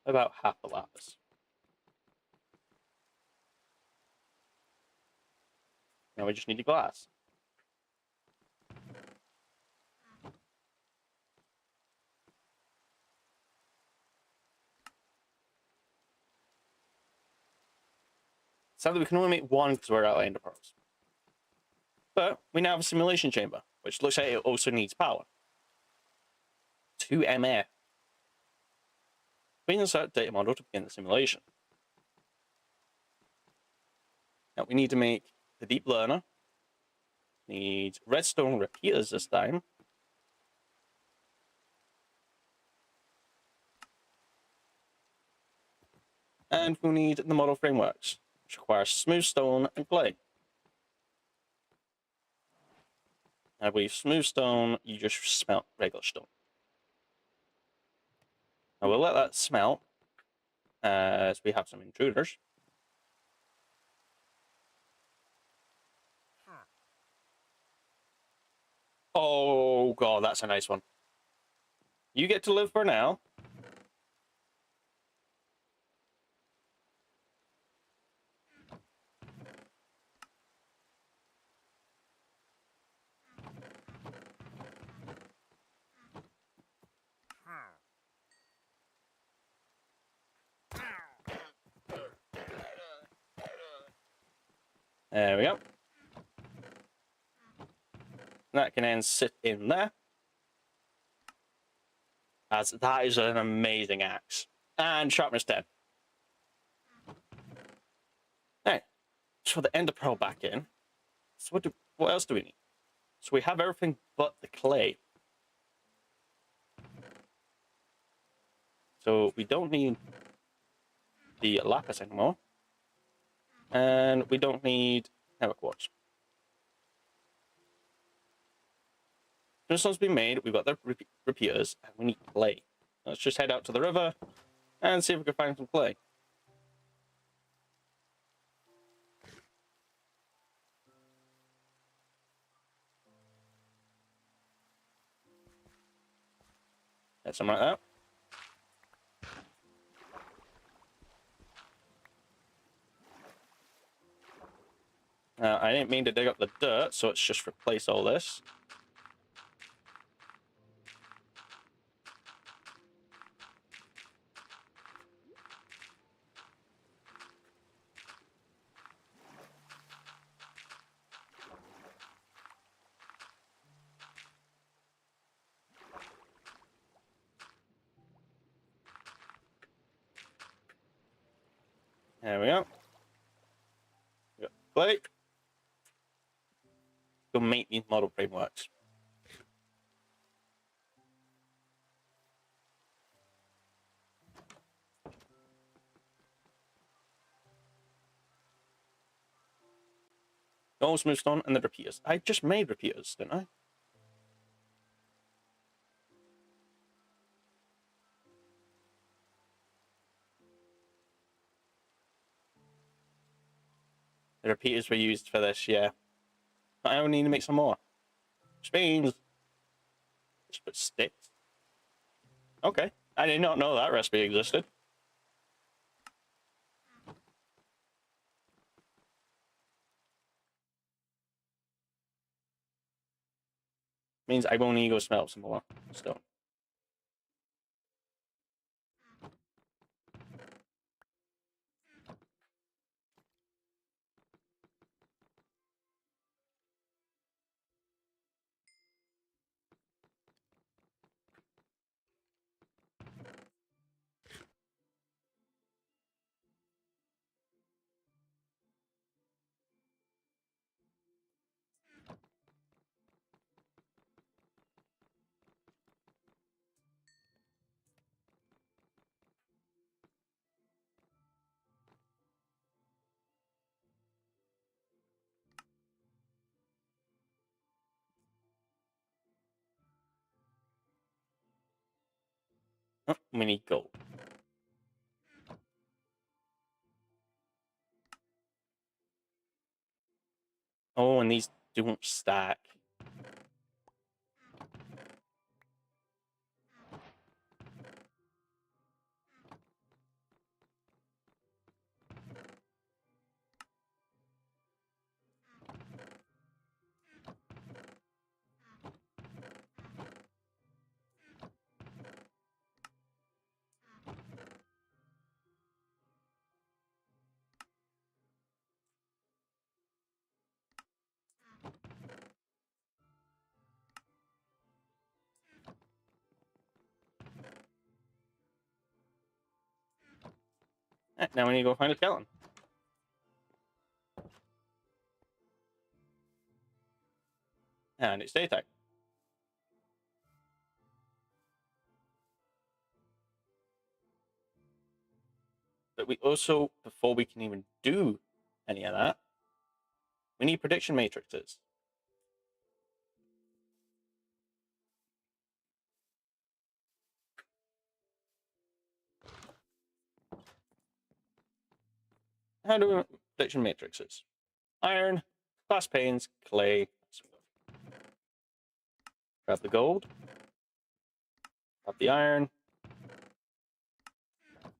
About half the lapis. Now we just need the glass. Sadly, we can only make 1 because we're out of ender pearls. But we now have a simulation chamber, which looks like it also needs power. 2 MF. We insert data model to begin the simulation. Now we need to make the deep learner. Need redstone repeaters this time. And we'll need the model frameworks, which require smooth stone and clay. I believe smooth stone, you just smelt regular stone. Now we'll let that smelt as we have some intruders. Oh god, that's a nice one. You get to live for now. There we go. That can then sit in there. As that is an amazing axe. And sharpness 10. Now, so the ender pearl back in. So what else do we need? So we have everything but the clay. So we don't need the lapis anymore. And we don't need nether quartz. This one's been made, we've got the repeaters, and we need clay. Let's just head out to the river and see if we can find some clay. Get some like that. Now, I didn't mean to dig up the dirt, so let's just replace all this. There we go. We got clay. Go make these model frameworks. Oh, smooth stone and the repeaters. I just made repeaters, didn't I? The repeaters were used for this, yeah. But I only need to make some more. Which means... just put sticks. Okay. I did not know that recipe existed. Means I will need to go smelt some more stone. Oh, we need gold. Oh, and these don't stack. Now we need to go find a skeleton. And it's daytime. But we also, before we can even do any of that, we need prediction matrices. How do we prediction matrices? Iron, glass panes, clay. Grab the gold. Grab the iron.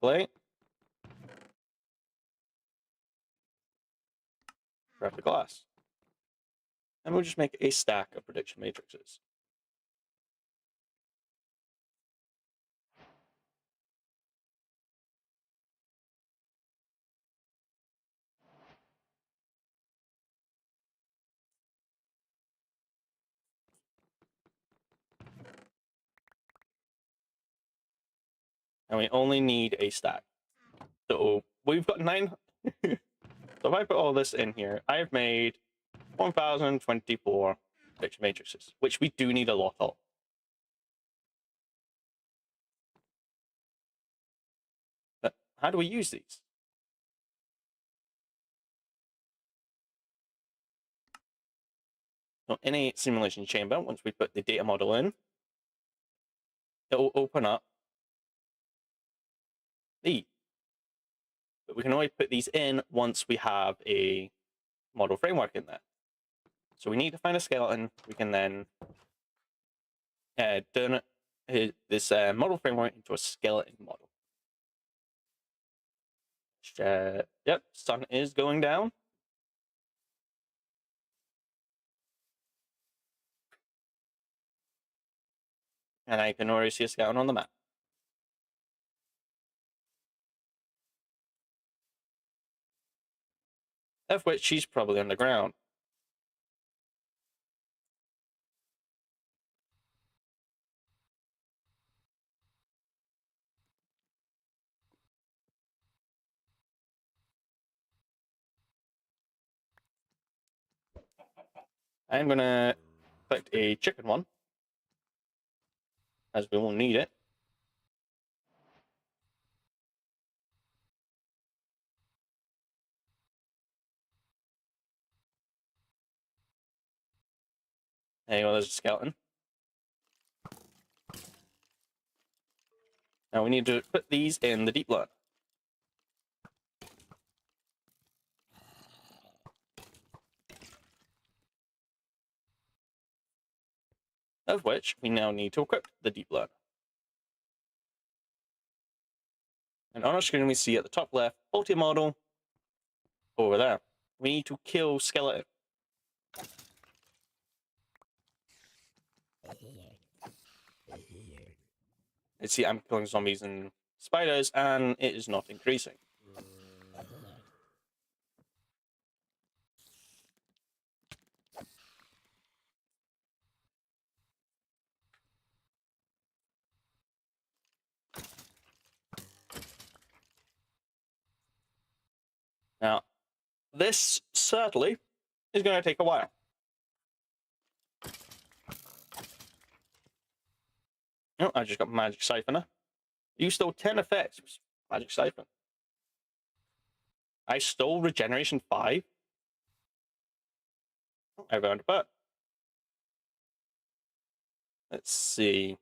Clay. Grab the glass. And we'll just make a stack of prediction matrices. And we only need a stack. So we've got 9. So if I put all this in here, I've made 1024 prediction matrices, which we do need a lot of. But how do we use these? So in a simulation chamber, once we put the data model in, it will open up these. But we can only put these in once we have a model framework in there. So we need to find a skeleton. We can then turn this model framework into a skeleton model. Yep, sun is going down. And I can already see a skeleton on the map. Of which she's probably underground. I'm gonna collect a chicken one, as we will need it. There you go, there's a skeleton. Now we need to put these in the deep learn. Of which we now need to equip the deep learn. And on our screen we see at the top left, faulty model over there. We need to kill skeleton. You see, I'm killing zombies and spiders, and it is not increasing. Now, this certainly is going to take a while. Oh, I just got magic siphoner. You stole 10 effects. Magic siphon. I stole regeneration 5. I earned a butt. Let's see.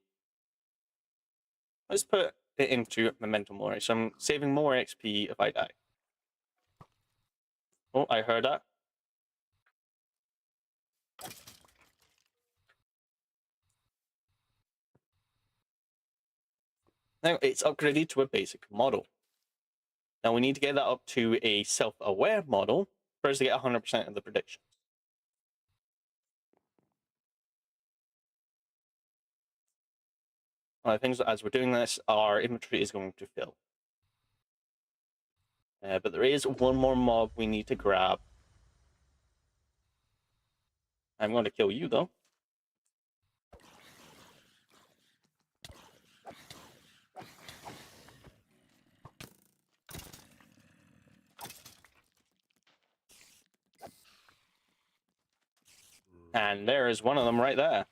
let's put it into Memento Mori. So I'm saving more XP if I die. Oh, I heard that. Now it's upgraded to a basic model. Now we need to get that up to a self-aware model for us to get 100% of the predictions. One of the things that as we're doing this, our inventory is going to fill. But there is one more mob we need to grab. I'm going to kill you though. And there is one of them right there.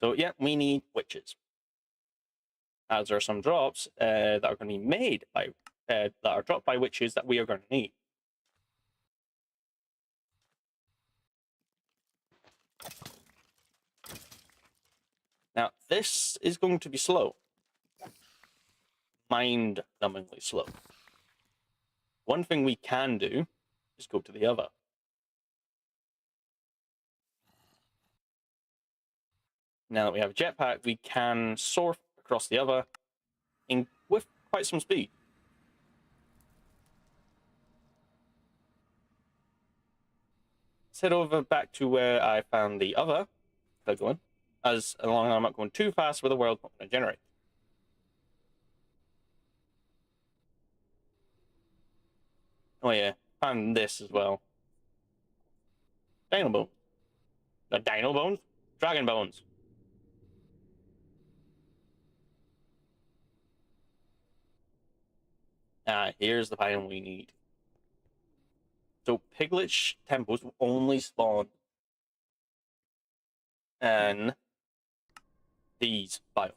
So yeah, we need witches. As there are some drops that are going to be made by that are dropped by witches that we are going to need. Now this is going to be slow, mind-numbingly slow. One thing we can do is go to the other. Now that we have a jetpack, we can soar across the other with quite some speed. Let's head over back to where I found the other piglin, as long as I'm not going too fast where the world's not going to generate. Oh yeah, found this as well. Dino bones. The dino bones? Dragon bones. Here's the item we need. So Piglet temples will only spawn in these biomes.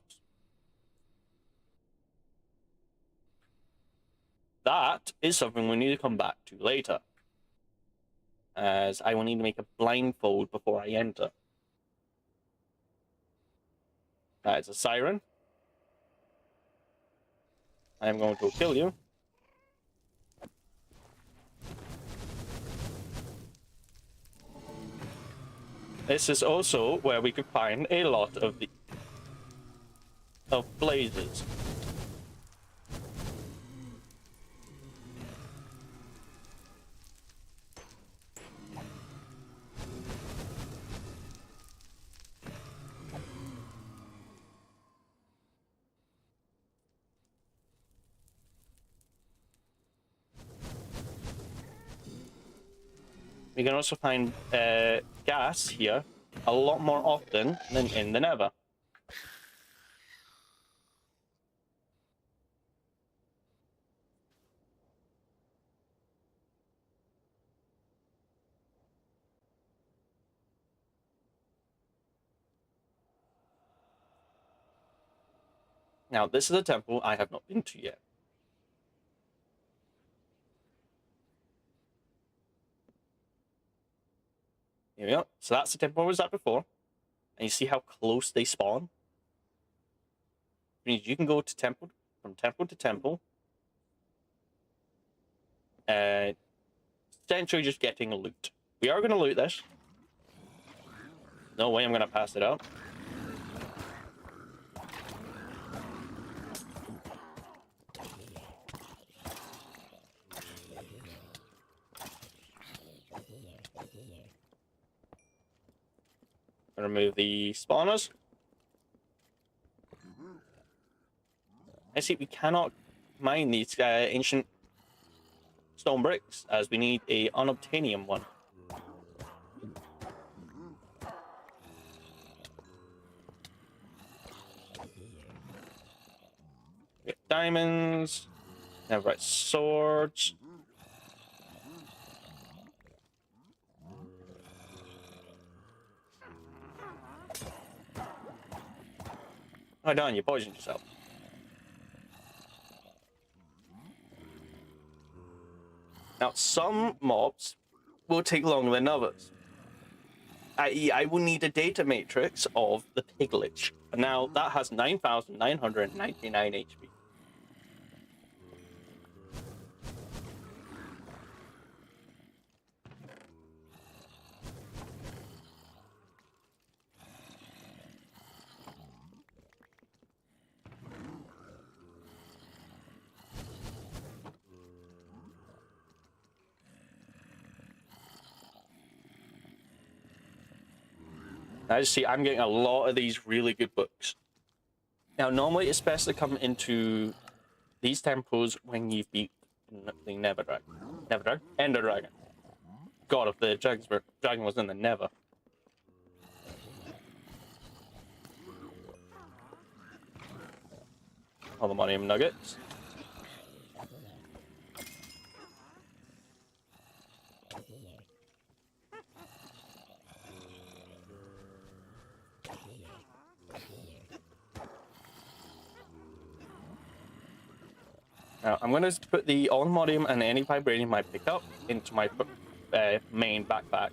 That is something we need to come back to later, as I will need to make a blindfold before I enter. That is a siren. I am going to kill you. This is also where we could find a lot of the blazes. We can also find gas here a lot more often than in the Nether. Now, this is a temple I have not been to yet. Here we go. So that's the temple I was at before. And you see how close they spawn? It means you can go to temple, from temple to temple. Essentially just getting a loot. We are going to loot this. No way I'm going to pass it up. Remove the spawners. I see we cannot mine these ancient stone bricks, as we need a unobtainium one. We get diamonds. Now, right, swords. Oh darn, you poisoned yourself. Now, some mobs will take longer than others. I.e., I will need a data matrix of the piglich. Now, that has 9,999 HP. As you see, I'm getting a lot of these really good books. Now, normally it's best to come into these temples when you've beat the Never Dragon. Never Dragon? Ender Dragon. God, if the dragon was in the Never. All the Monium Nuggets. Now, I'm going to put the All-Modium and any Vibranium I pick up into my main backpack.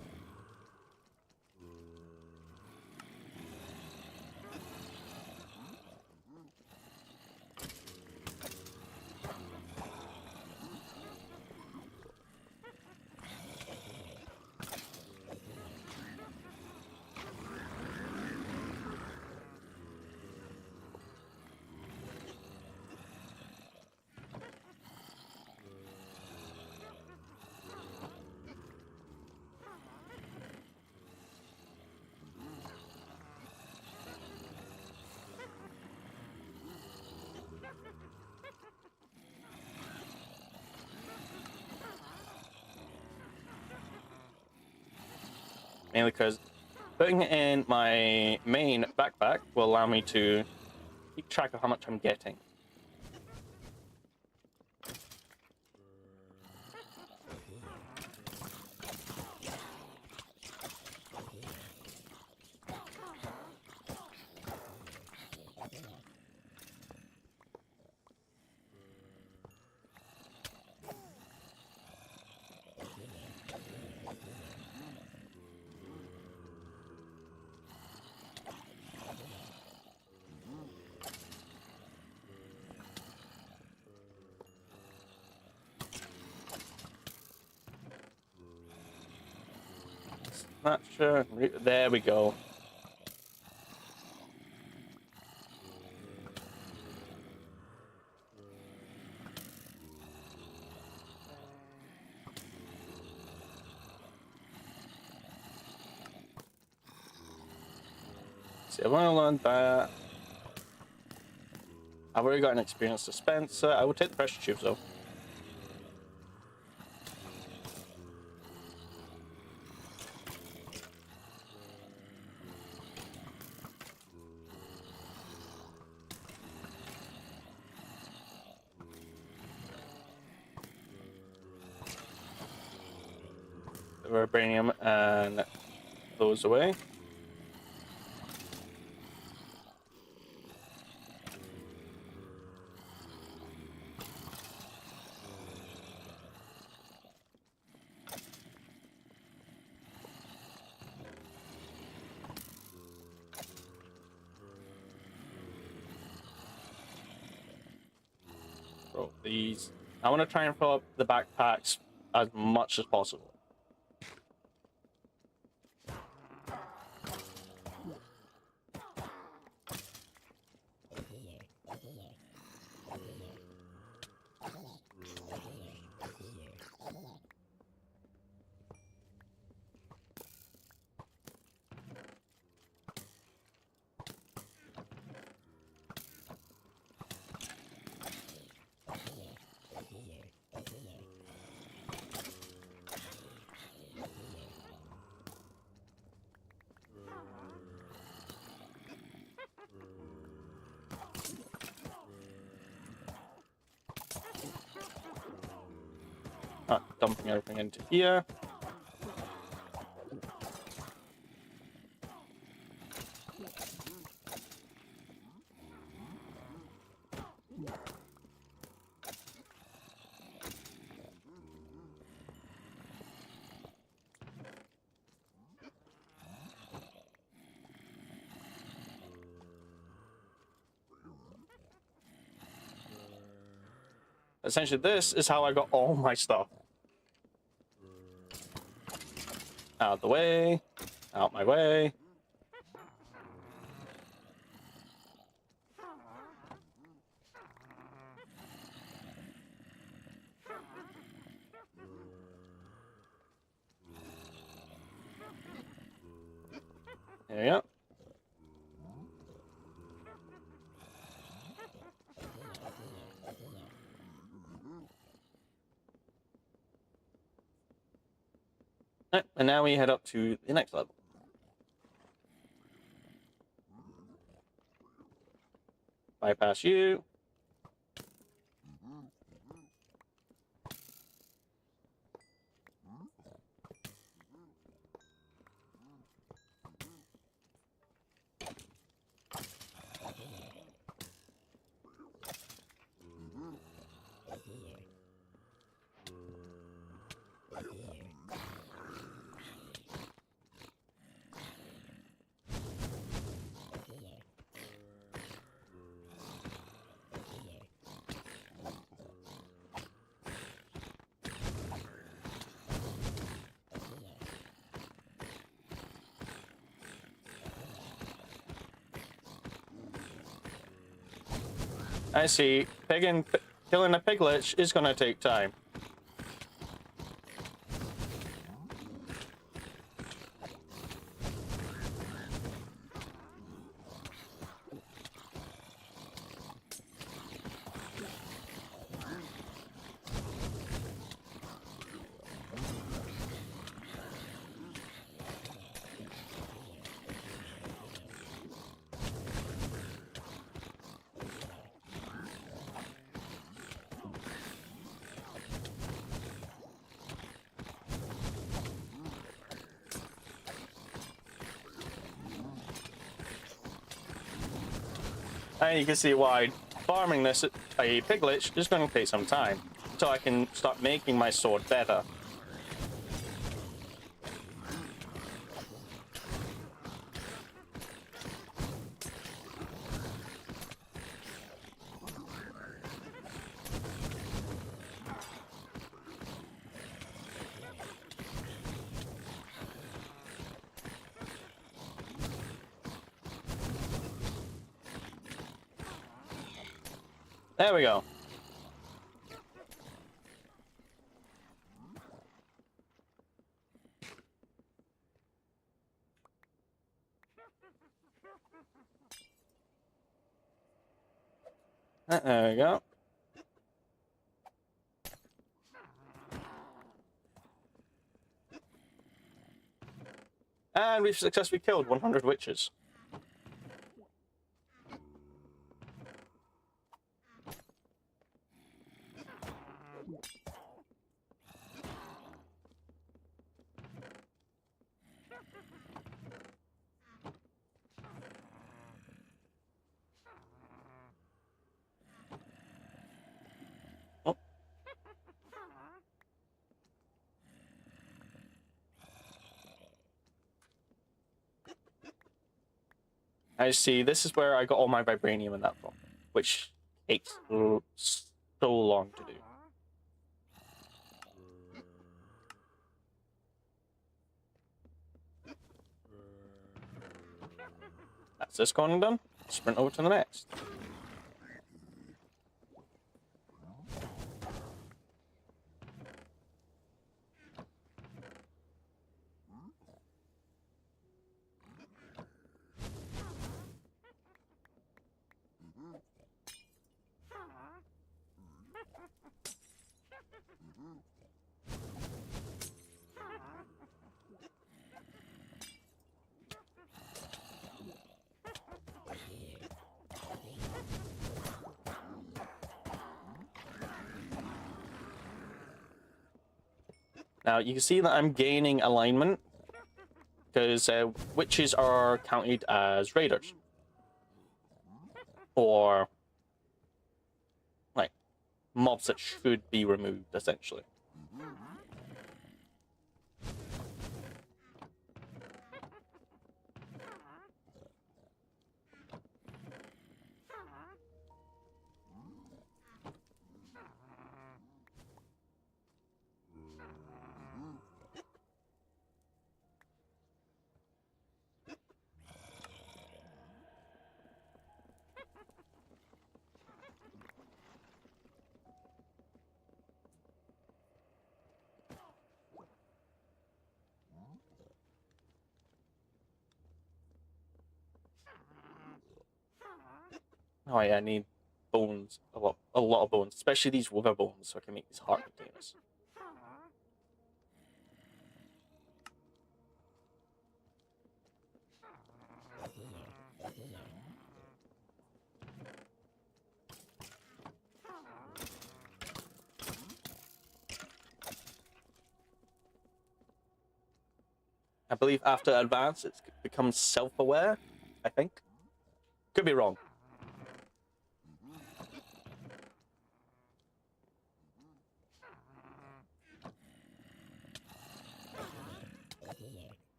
Mainly because putting it in my main backpack will allow me to keep track of how much I'm getting. Not sure. There we go. See, I've only learned that. I've already got an experienced dispenser. I will take the pressure tubes though. Vibranium and those away. Throw these. I want to try and fill up the backpacks as much as possible. Dumping everything into here. Essentially, this is how I got all my stuff. Out the way. Out my way. There you go. Right, and now we head up to the next level. Bypass you. I see. Killing a piglet is gonna take time. And you can see why farming this a piglet is going to take some time, so I can start making my sword better. There we go. There we go. And we've successfully killed 100 witches. Oh. I see. This is where I got all my vibranium in that from, which takes so long to do. That's this corner done. Sprint over to the next. Now you can see that I'm gaining alignment because witches are counted as raiders, or like mobs that should be removed, essentially. Oh yeah, I need bones, a lot of bones, especially these wither bones, so I can make these heart containers. I believe after advance, it becomes self-aware, I think. Could be wrong.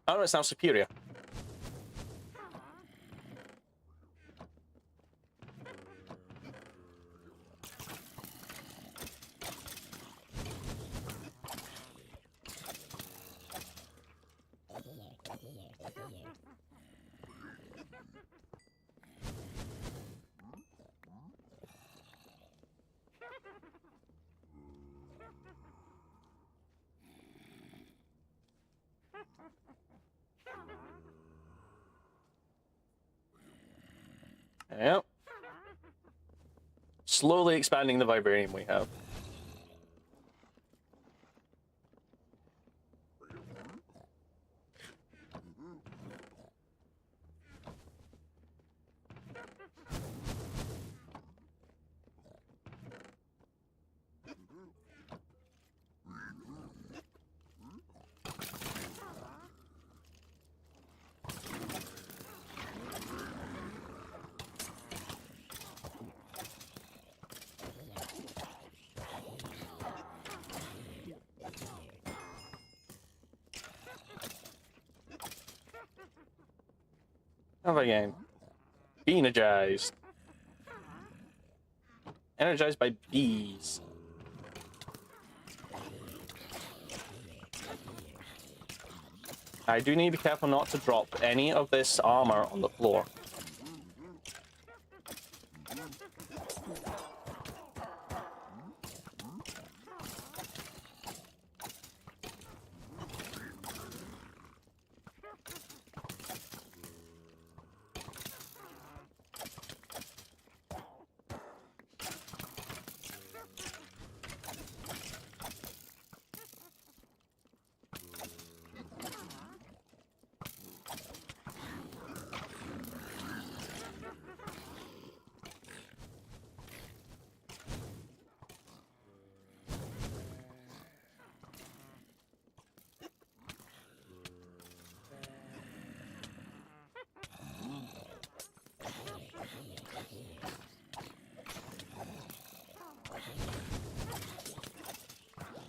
Oh, it sounds superior. Yep. Slowly expanding the vibranium we have. Have again. Be energized. Energized by bees. I do need to be careful not to drop any of this armor on the floor.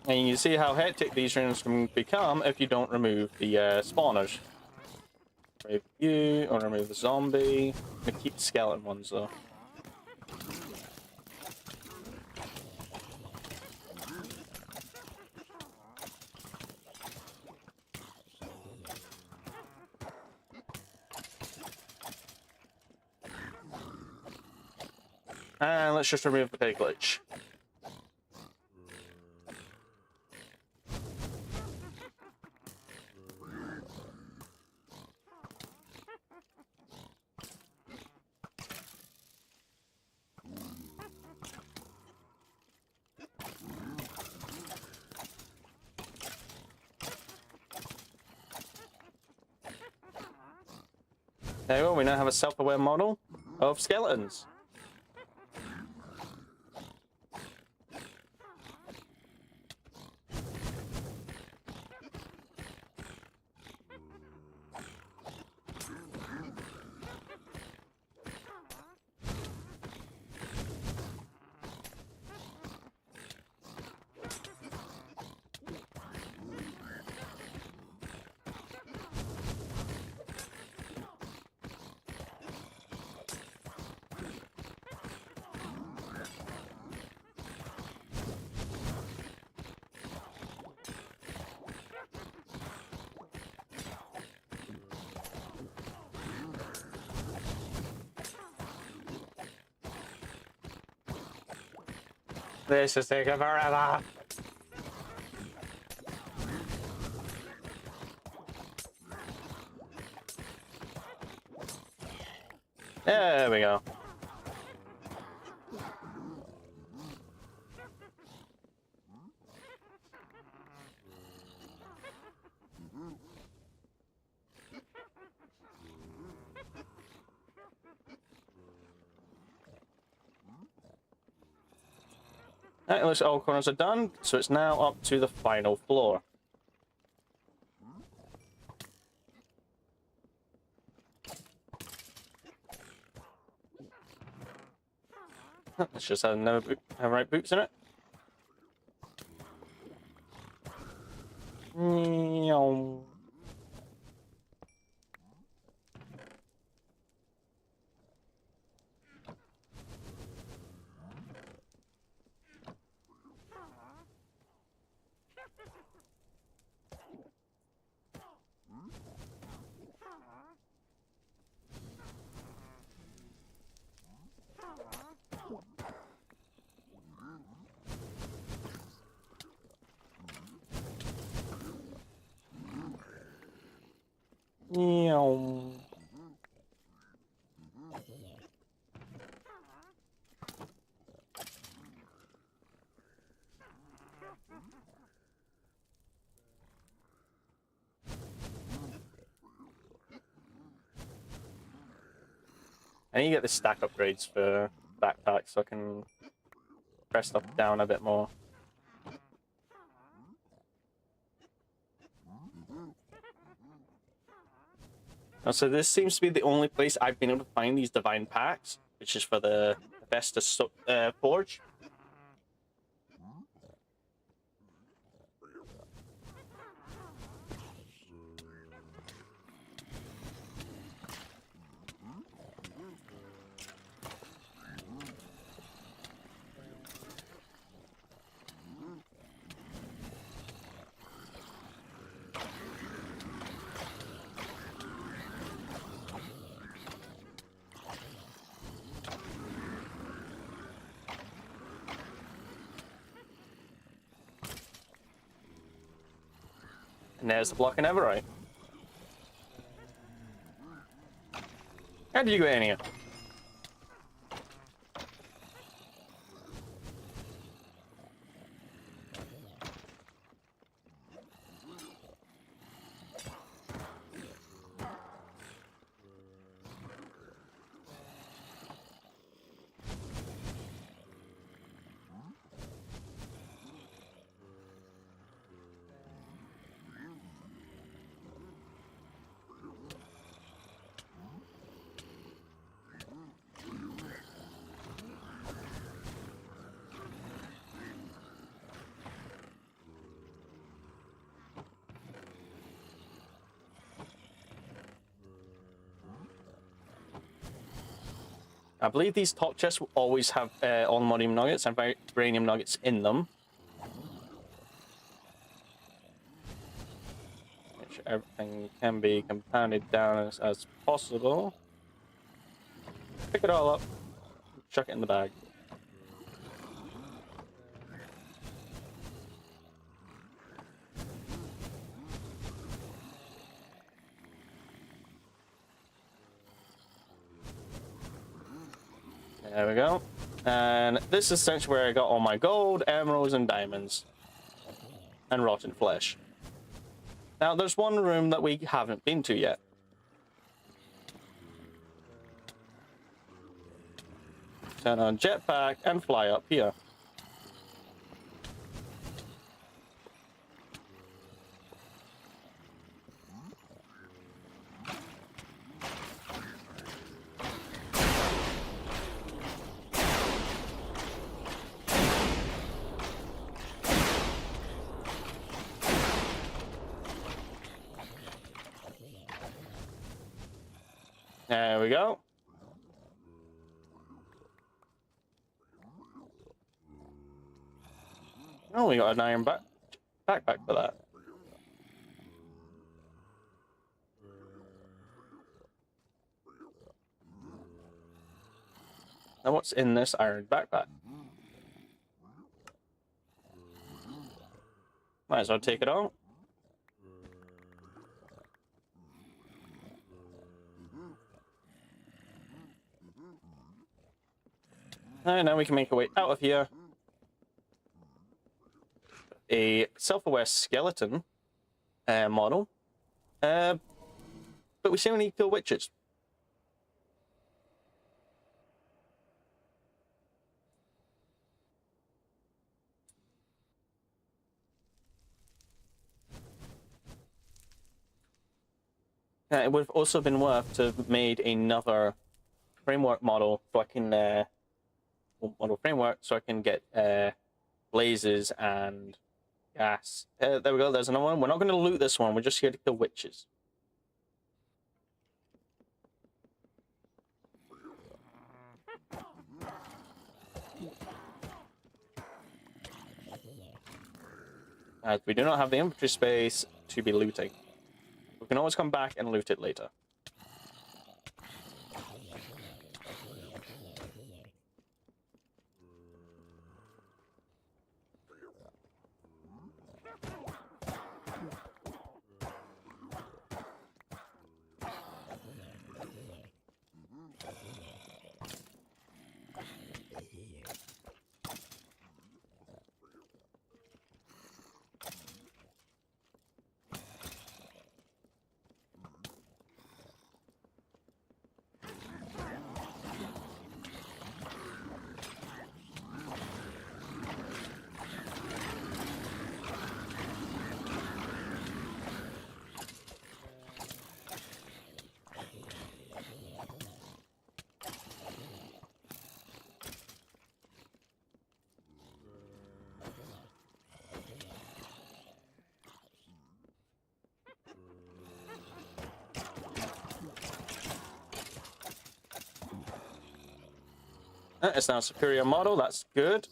And you see how hectic these rooms can become if you don't remove the spawners. Remove you, or remove the zombie. I'm gonna keep the skeleton ones though. And let's just remove the piglet. There we go, we now have a self-aware model of skeletons. This is taking forever. There we go. Right, it looks like all corners are done, so it's now up to the final floor. Let's just have right boots in it. Meow. Meow. I need to get the stack upgrades for backpacks so I can press stuff down a bit more. So this seems to be the only place I've been able to find these divine packs, which is for the Vestus Forge. And there's the block in Everite. How did you get in here? I believe these top chests will always have Almodium nuggets and Vibranium nuggets in them. Make sure everything can be compounded down as possible. Pick it all up, chuck it in the bag. There we go. And this is essentially where I got all my gold, emeralds, and diamonds. And rotten flesh. Now, there's one room that we haven't been to yet. Turn on jetpack and fly up here. There we go. Oh, we got an iron backpack for that. Now what's in this iron backpack? Might as well take it out. And now we can make our way out of here. A self-aware skeleton model. But we still need to kill witches. It would have also been worth to have made another framework model so I can model framework so I can get blazes and gas. There we go. There's another one. We're not going to loot this one. We're just here to kill witches. As we do not have the inventory space to be looting. We can always come back and loot it later. It's now a superior model. That's good.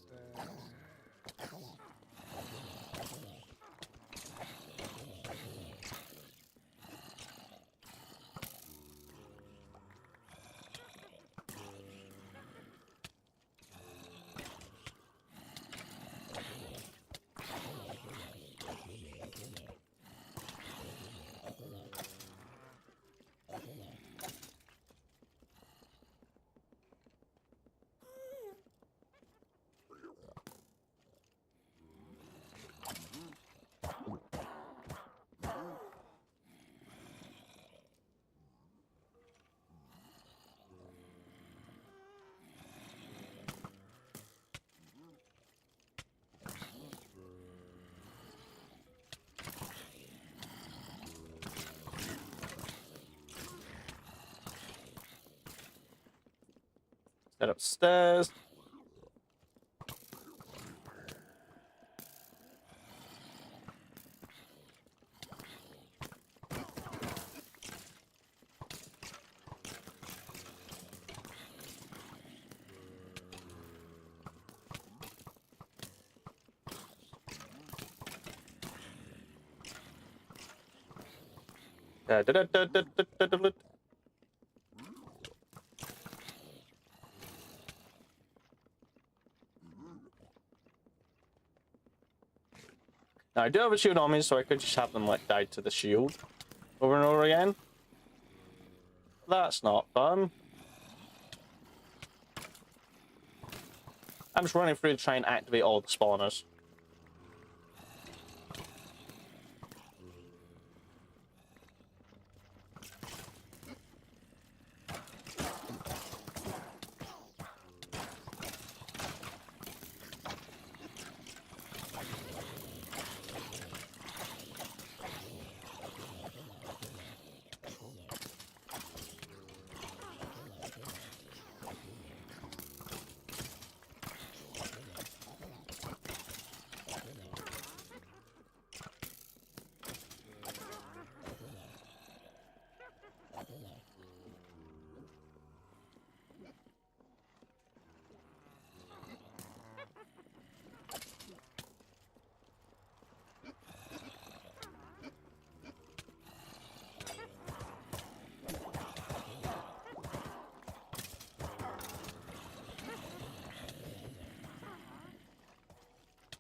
Head upstairs. Now I do have a shield on me, so I could just have them like die to the shield over and over again. That's not fun. I'm just running through to try and activate all the spawners.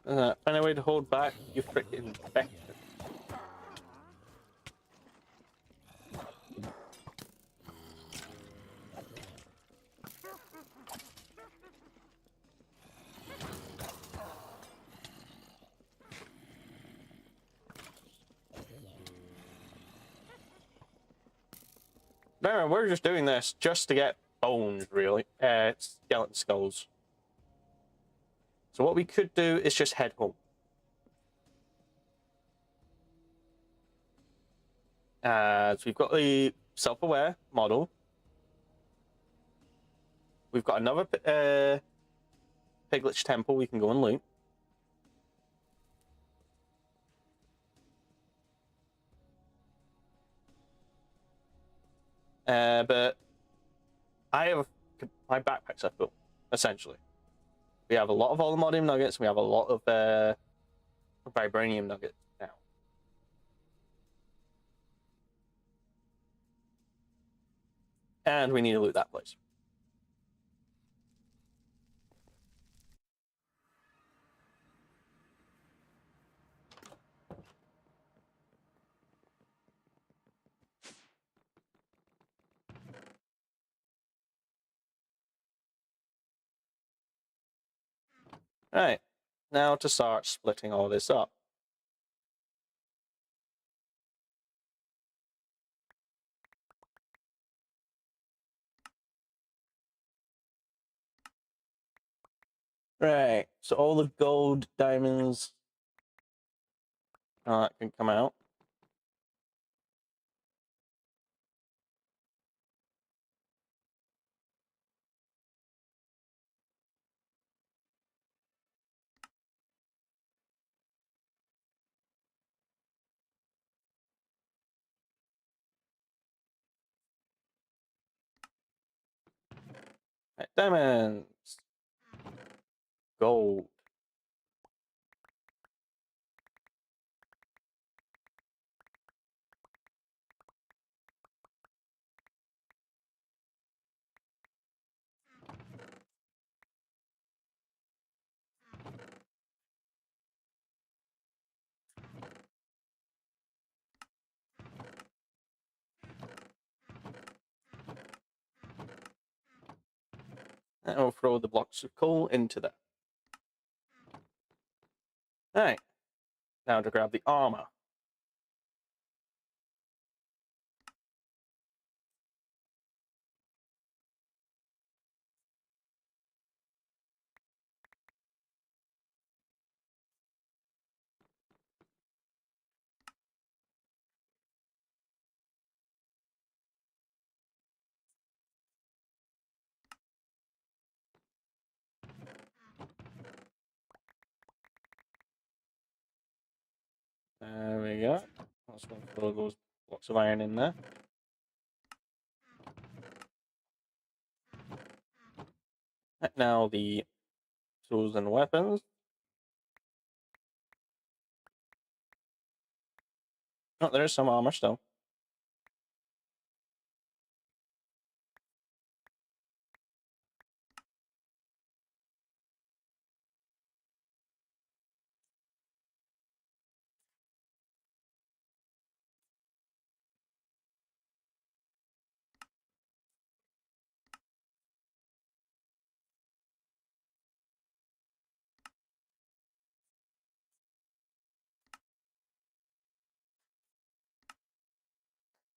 Find a way to hold back your freaking infection. No, we're just doing this just to get bones, really. Skeleton skulls. So what we could do is just head home. So we've got the self-aware model. We've got another Piglet's Temple we can go and loot. But my backpacks are full, essentially. We have a lot of Allomodium nuggets. We have a lot of Vibranium nuggets now. And we need to loot that place. Right, now to start splitting all this up. Right, so all the gold, diamonds, that can come out. Right, diamonds, gold. And we'll throw the blocks of coal into that. Right, now to grab the armor. There we go. Let's go throw those blocks of iron in there. Right, now the tools and weapons. Oh, there's some armor still.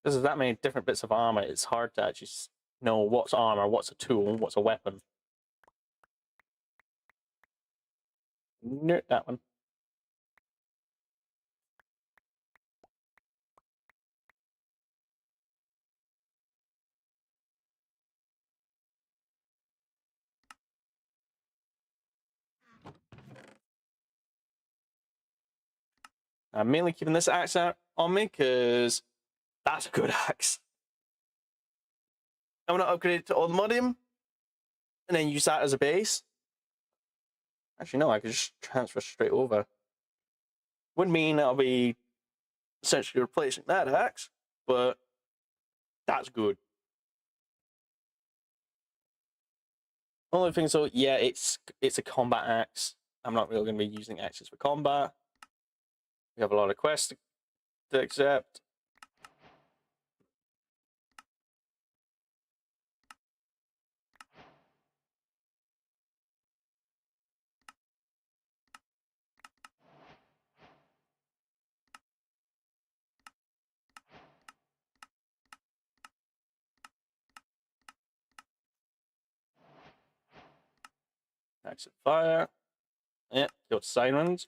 Because there's that many different bits of armor, it's hard to actually know what's armor, what's a tool, what's a weapon. Nope, that one. I'm mainly keeping this axe out on me because that's a good axe. I'm going to upgrade it to Allomodium and then use that as a base. Actually, no, I could just transfer straight over. Would mean I'll be essentially replacing that axe, but that's good. Only thing, so yeah, it's a combat axe. I'm not really going to be using axes for combat. We have a lot of quests to accept. Exit fire. Yeah, go to sirens.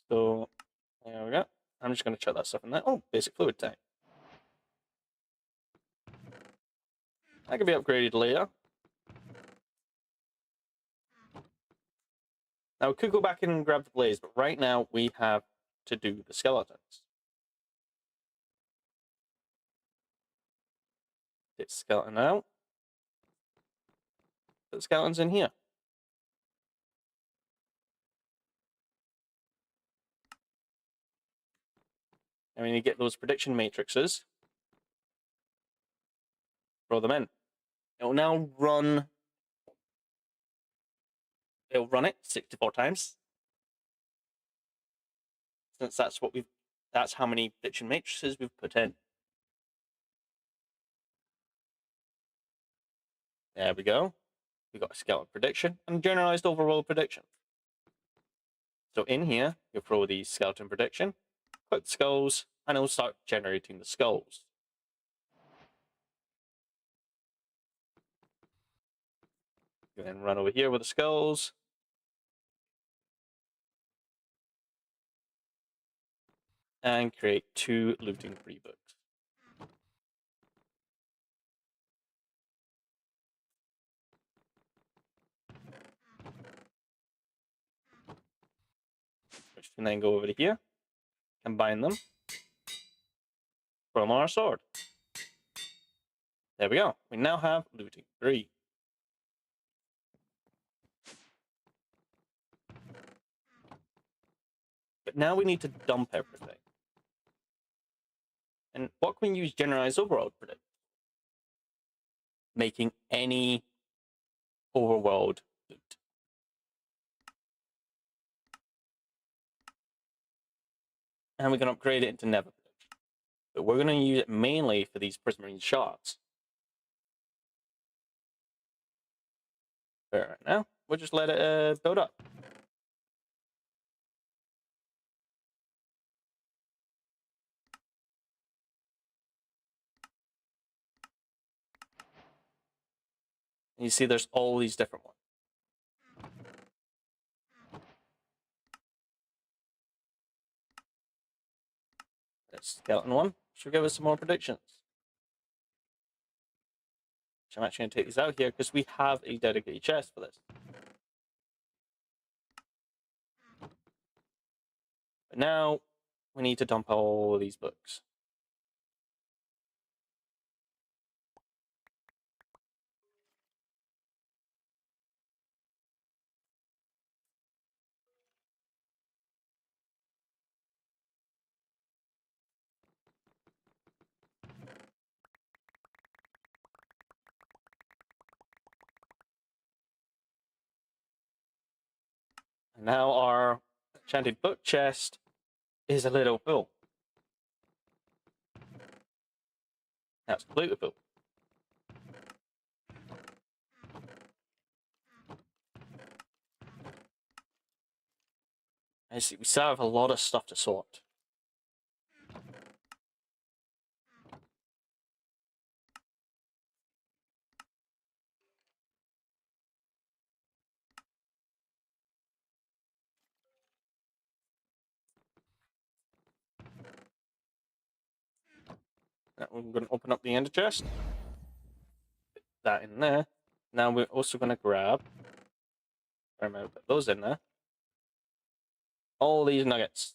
So there we go. I'm just going to chuck that stuff in there. Oh, basic fluid tank. That can be upgraded later. Now we could go back in and grab the blaze, but right now we have to do the skeletons. Get the skeleton out. Put the skeletons in here. And when you get those prediction matrices, throw them in. It'll now run. It'll run it 64 times. Since that's how many prediction matrices we've put in. There we go. We've got a skeleton prediction and generalized overall prediction. So in here, you'll throw the skeleton prediction, click the skulls, and it'll start generating the skulls. You then run over here with the skulls. And create 2 looting free books. Which can then go over to here, combine them, from our sword. There we go. We now have looting 3. But now we need to dump everything. And what can we use generalized overworld predict? Making any overworld loot. And we can upgrade it into Nether prediction. But we're going to use it mainly for these prismarine shards. Right now, we'll just let it build up. And you see there's all these different ones. This skeleton one should give us some more predictions. Which I'm actually going to take these out here because we have a dedicated chest for this. But now we need to dump all these books. And now our enchanted book chest is a little full. That's completely full. I see we still have a lot of stuff to sort. Now we're going to open up the ender chest. Put that in there. Now we're also going to grab, remember, put those in there. All these nuggets.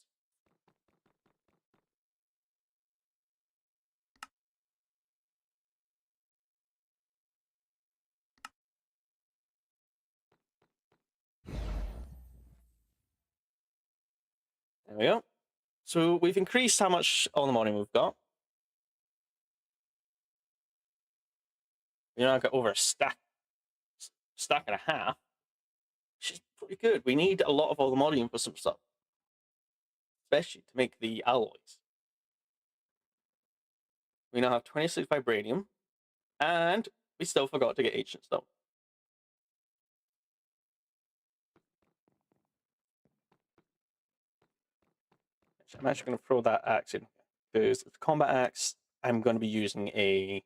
There we go. So we've increased how much all the money we've got. I got over a stack and a half, which is pretty good. We need a lot of aluminium for some stuff, especially to make the alloys. We now have 26 vibranium, and we still forgot to get ancient stone. I'm actually going to throw that axe in, because the combat axe, I'm going to be using a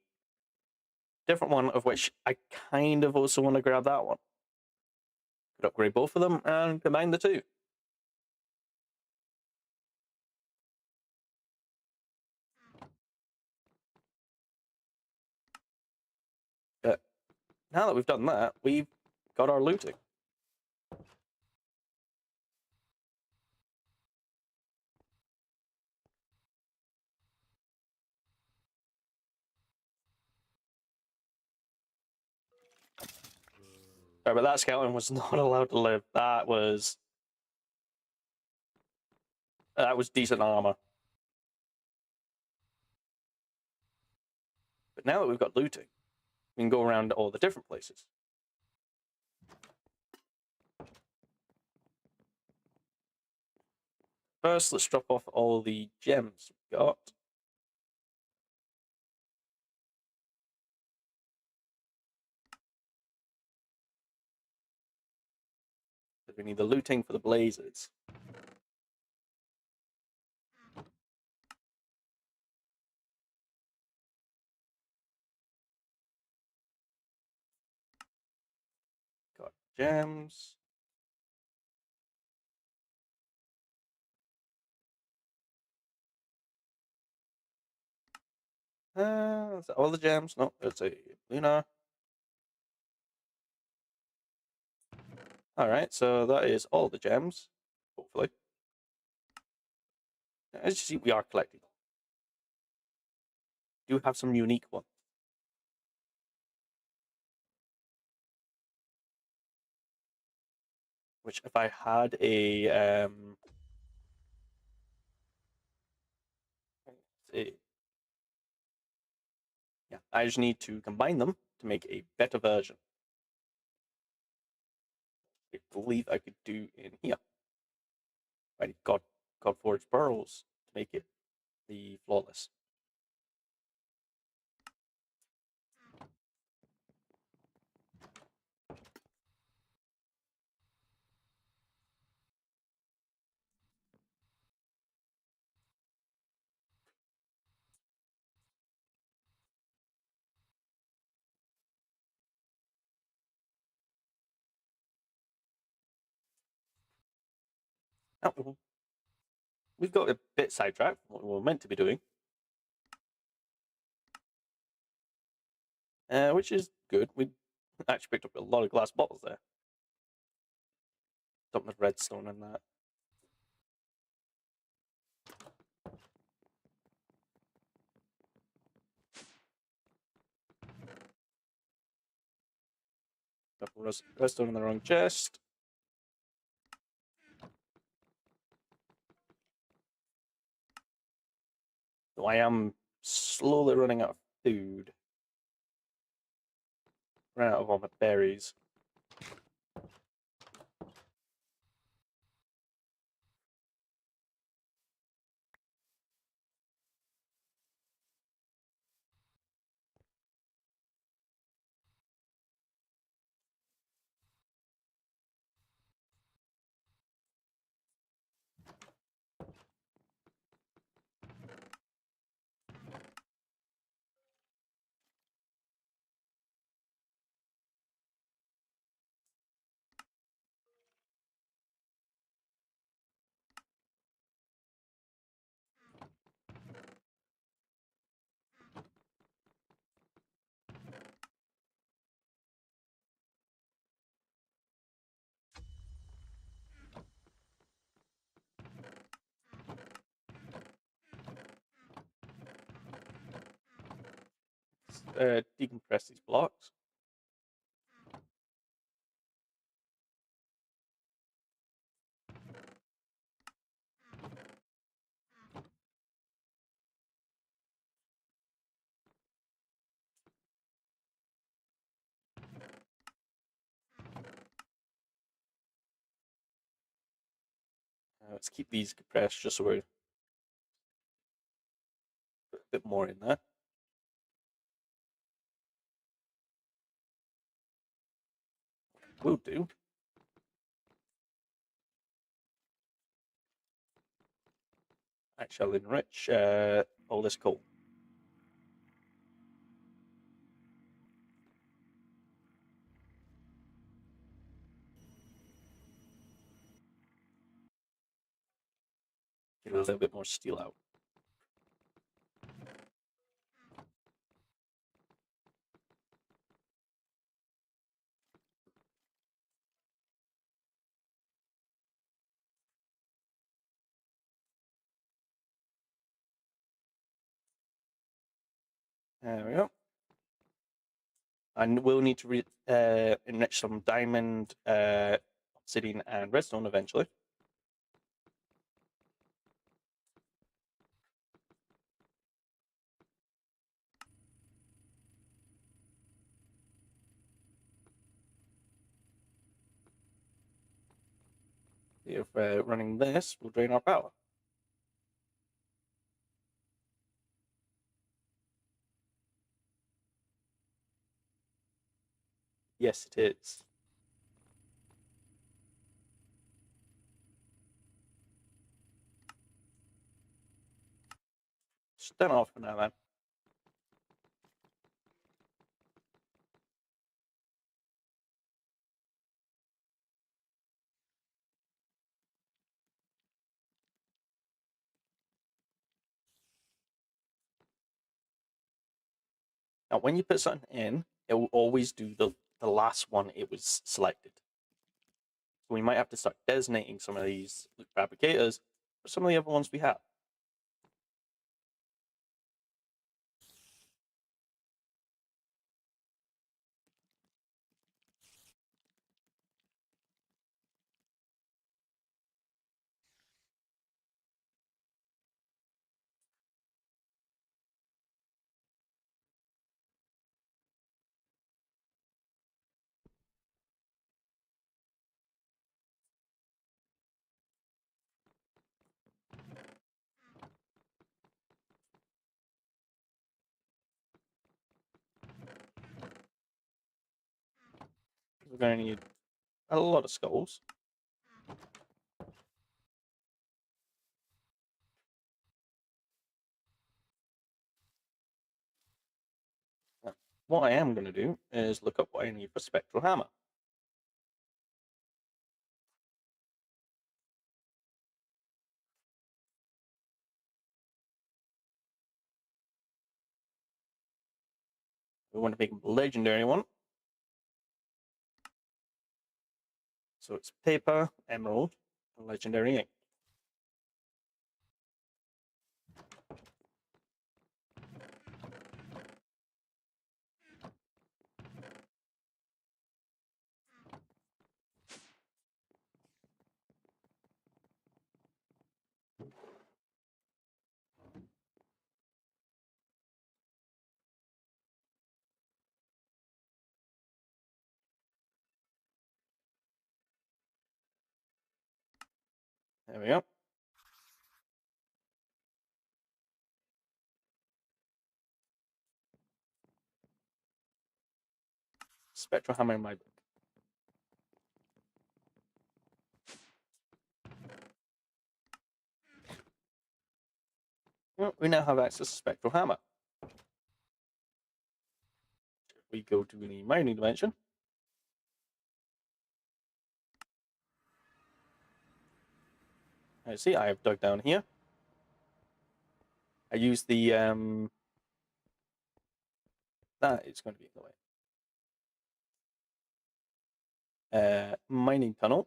different one, of which I kind of also want to grab that one. Could upgrade both of them and combine the two. But now that we've done that, we've got our looting. Sorry, but that skeleton was not allowed to live. That was decent armor. But now that we've got looting, we can go around all the different places. First, let's drop off all the gems we've got. We need the looting for the blazes. Got gems. Is that all the gems? No, it's a Luna. Alright, so that is all the gems, hopefully. As you see, we are collecting. Do have some unique ones. Which, if I had a yeah, I just need to combine them to make a better version. I believe I could do in here. I got Forged Pearls to make it the flawless. Now, we've got a bit sidetracked from what we were meant to be doing. Which is good. We actually picked up a lot of glass bottles there. Something with redstone in that. Redstone in the wrong chest. So I am slowly running out of food. Ran out of all my berries. Decompress these blocks. Let's keep these compressed just so we're a bit more in there. Will do. I shall enrich all this coal. Get a little bit more steel out. There we go. I will need to enrich some diamond, obsidian, and redstone eventually. If running this will drain our power. Yes, it is. Just turn it off for now, then. Now, when you put something in, it will always do the last one it was selected. So we might have to start designating some of these fabricators for some of the other ones we have. We're going to need a lot of skulls. What I am going to do is look up what I need for spectral hammer. We want to make a legendary one. So it's paper, emerald, and legendary ink. There we go. Spectral hammer in my book. Well, we now have access to spectral hammer. We go to the mining dimension. I see I have dug down here. I use the that is going to be in the way. Mining tunnel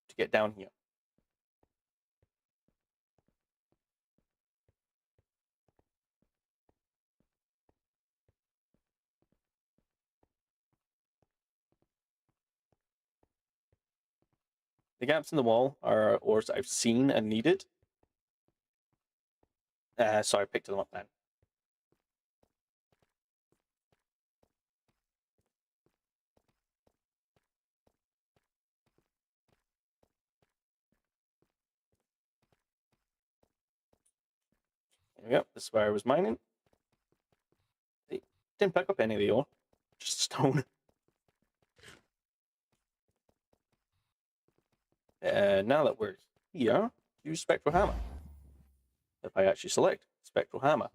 to get down here. The gaps in the wall are ores I've seen and needed. So I picked them up then. There we go. This is where I was mining. Didn't pick up any of the ore, just stone. Now that we're here, use Spectral Hammer. If I actually select Spectral Hammer.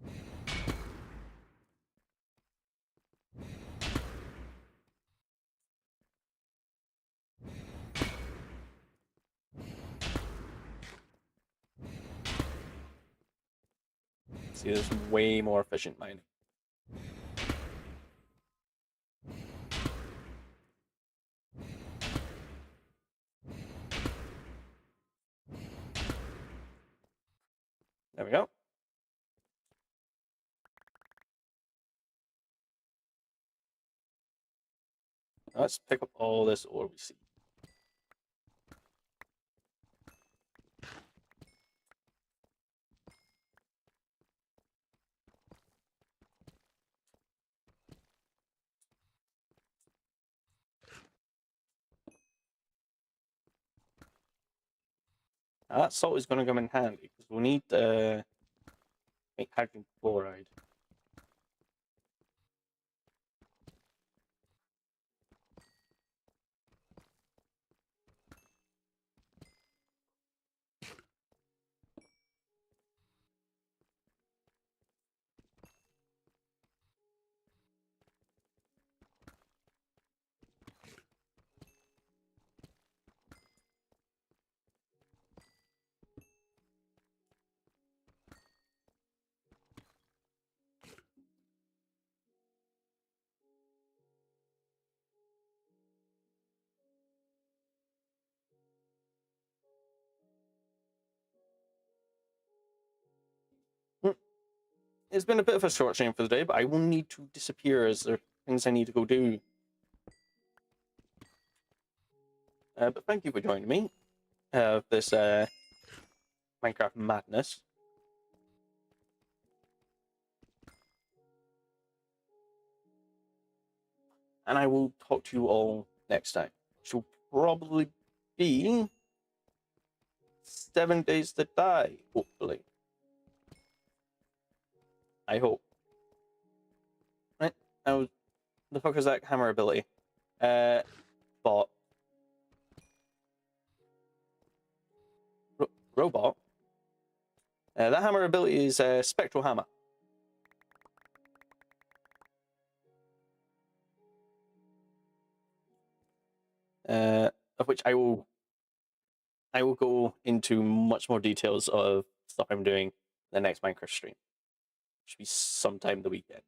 See, this is way more efficient mining. There we go. Let's pick up all this ore we see. Now, that salt is going to come in handy because we'll need to make hydrogen chloride. It's been a bit of a short stream for the day, but I will need to disappear as there are things I need to go do. But thank you for joining me. This Minecraft madness. And I will talk to you all next time. Which will probably be 7 Days to Die, hopefully. I hope. Right? Now, the fuck is that hammer ability? Bot. Robot? That hammer ability is Spectral Hammer. Of which I will go into much more details of stuff I'm doing in the next Minecraft stream. Which will be sometime the weekend.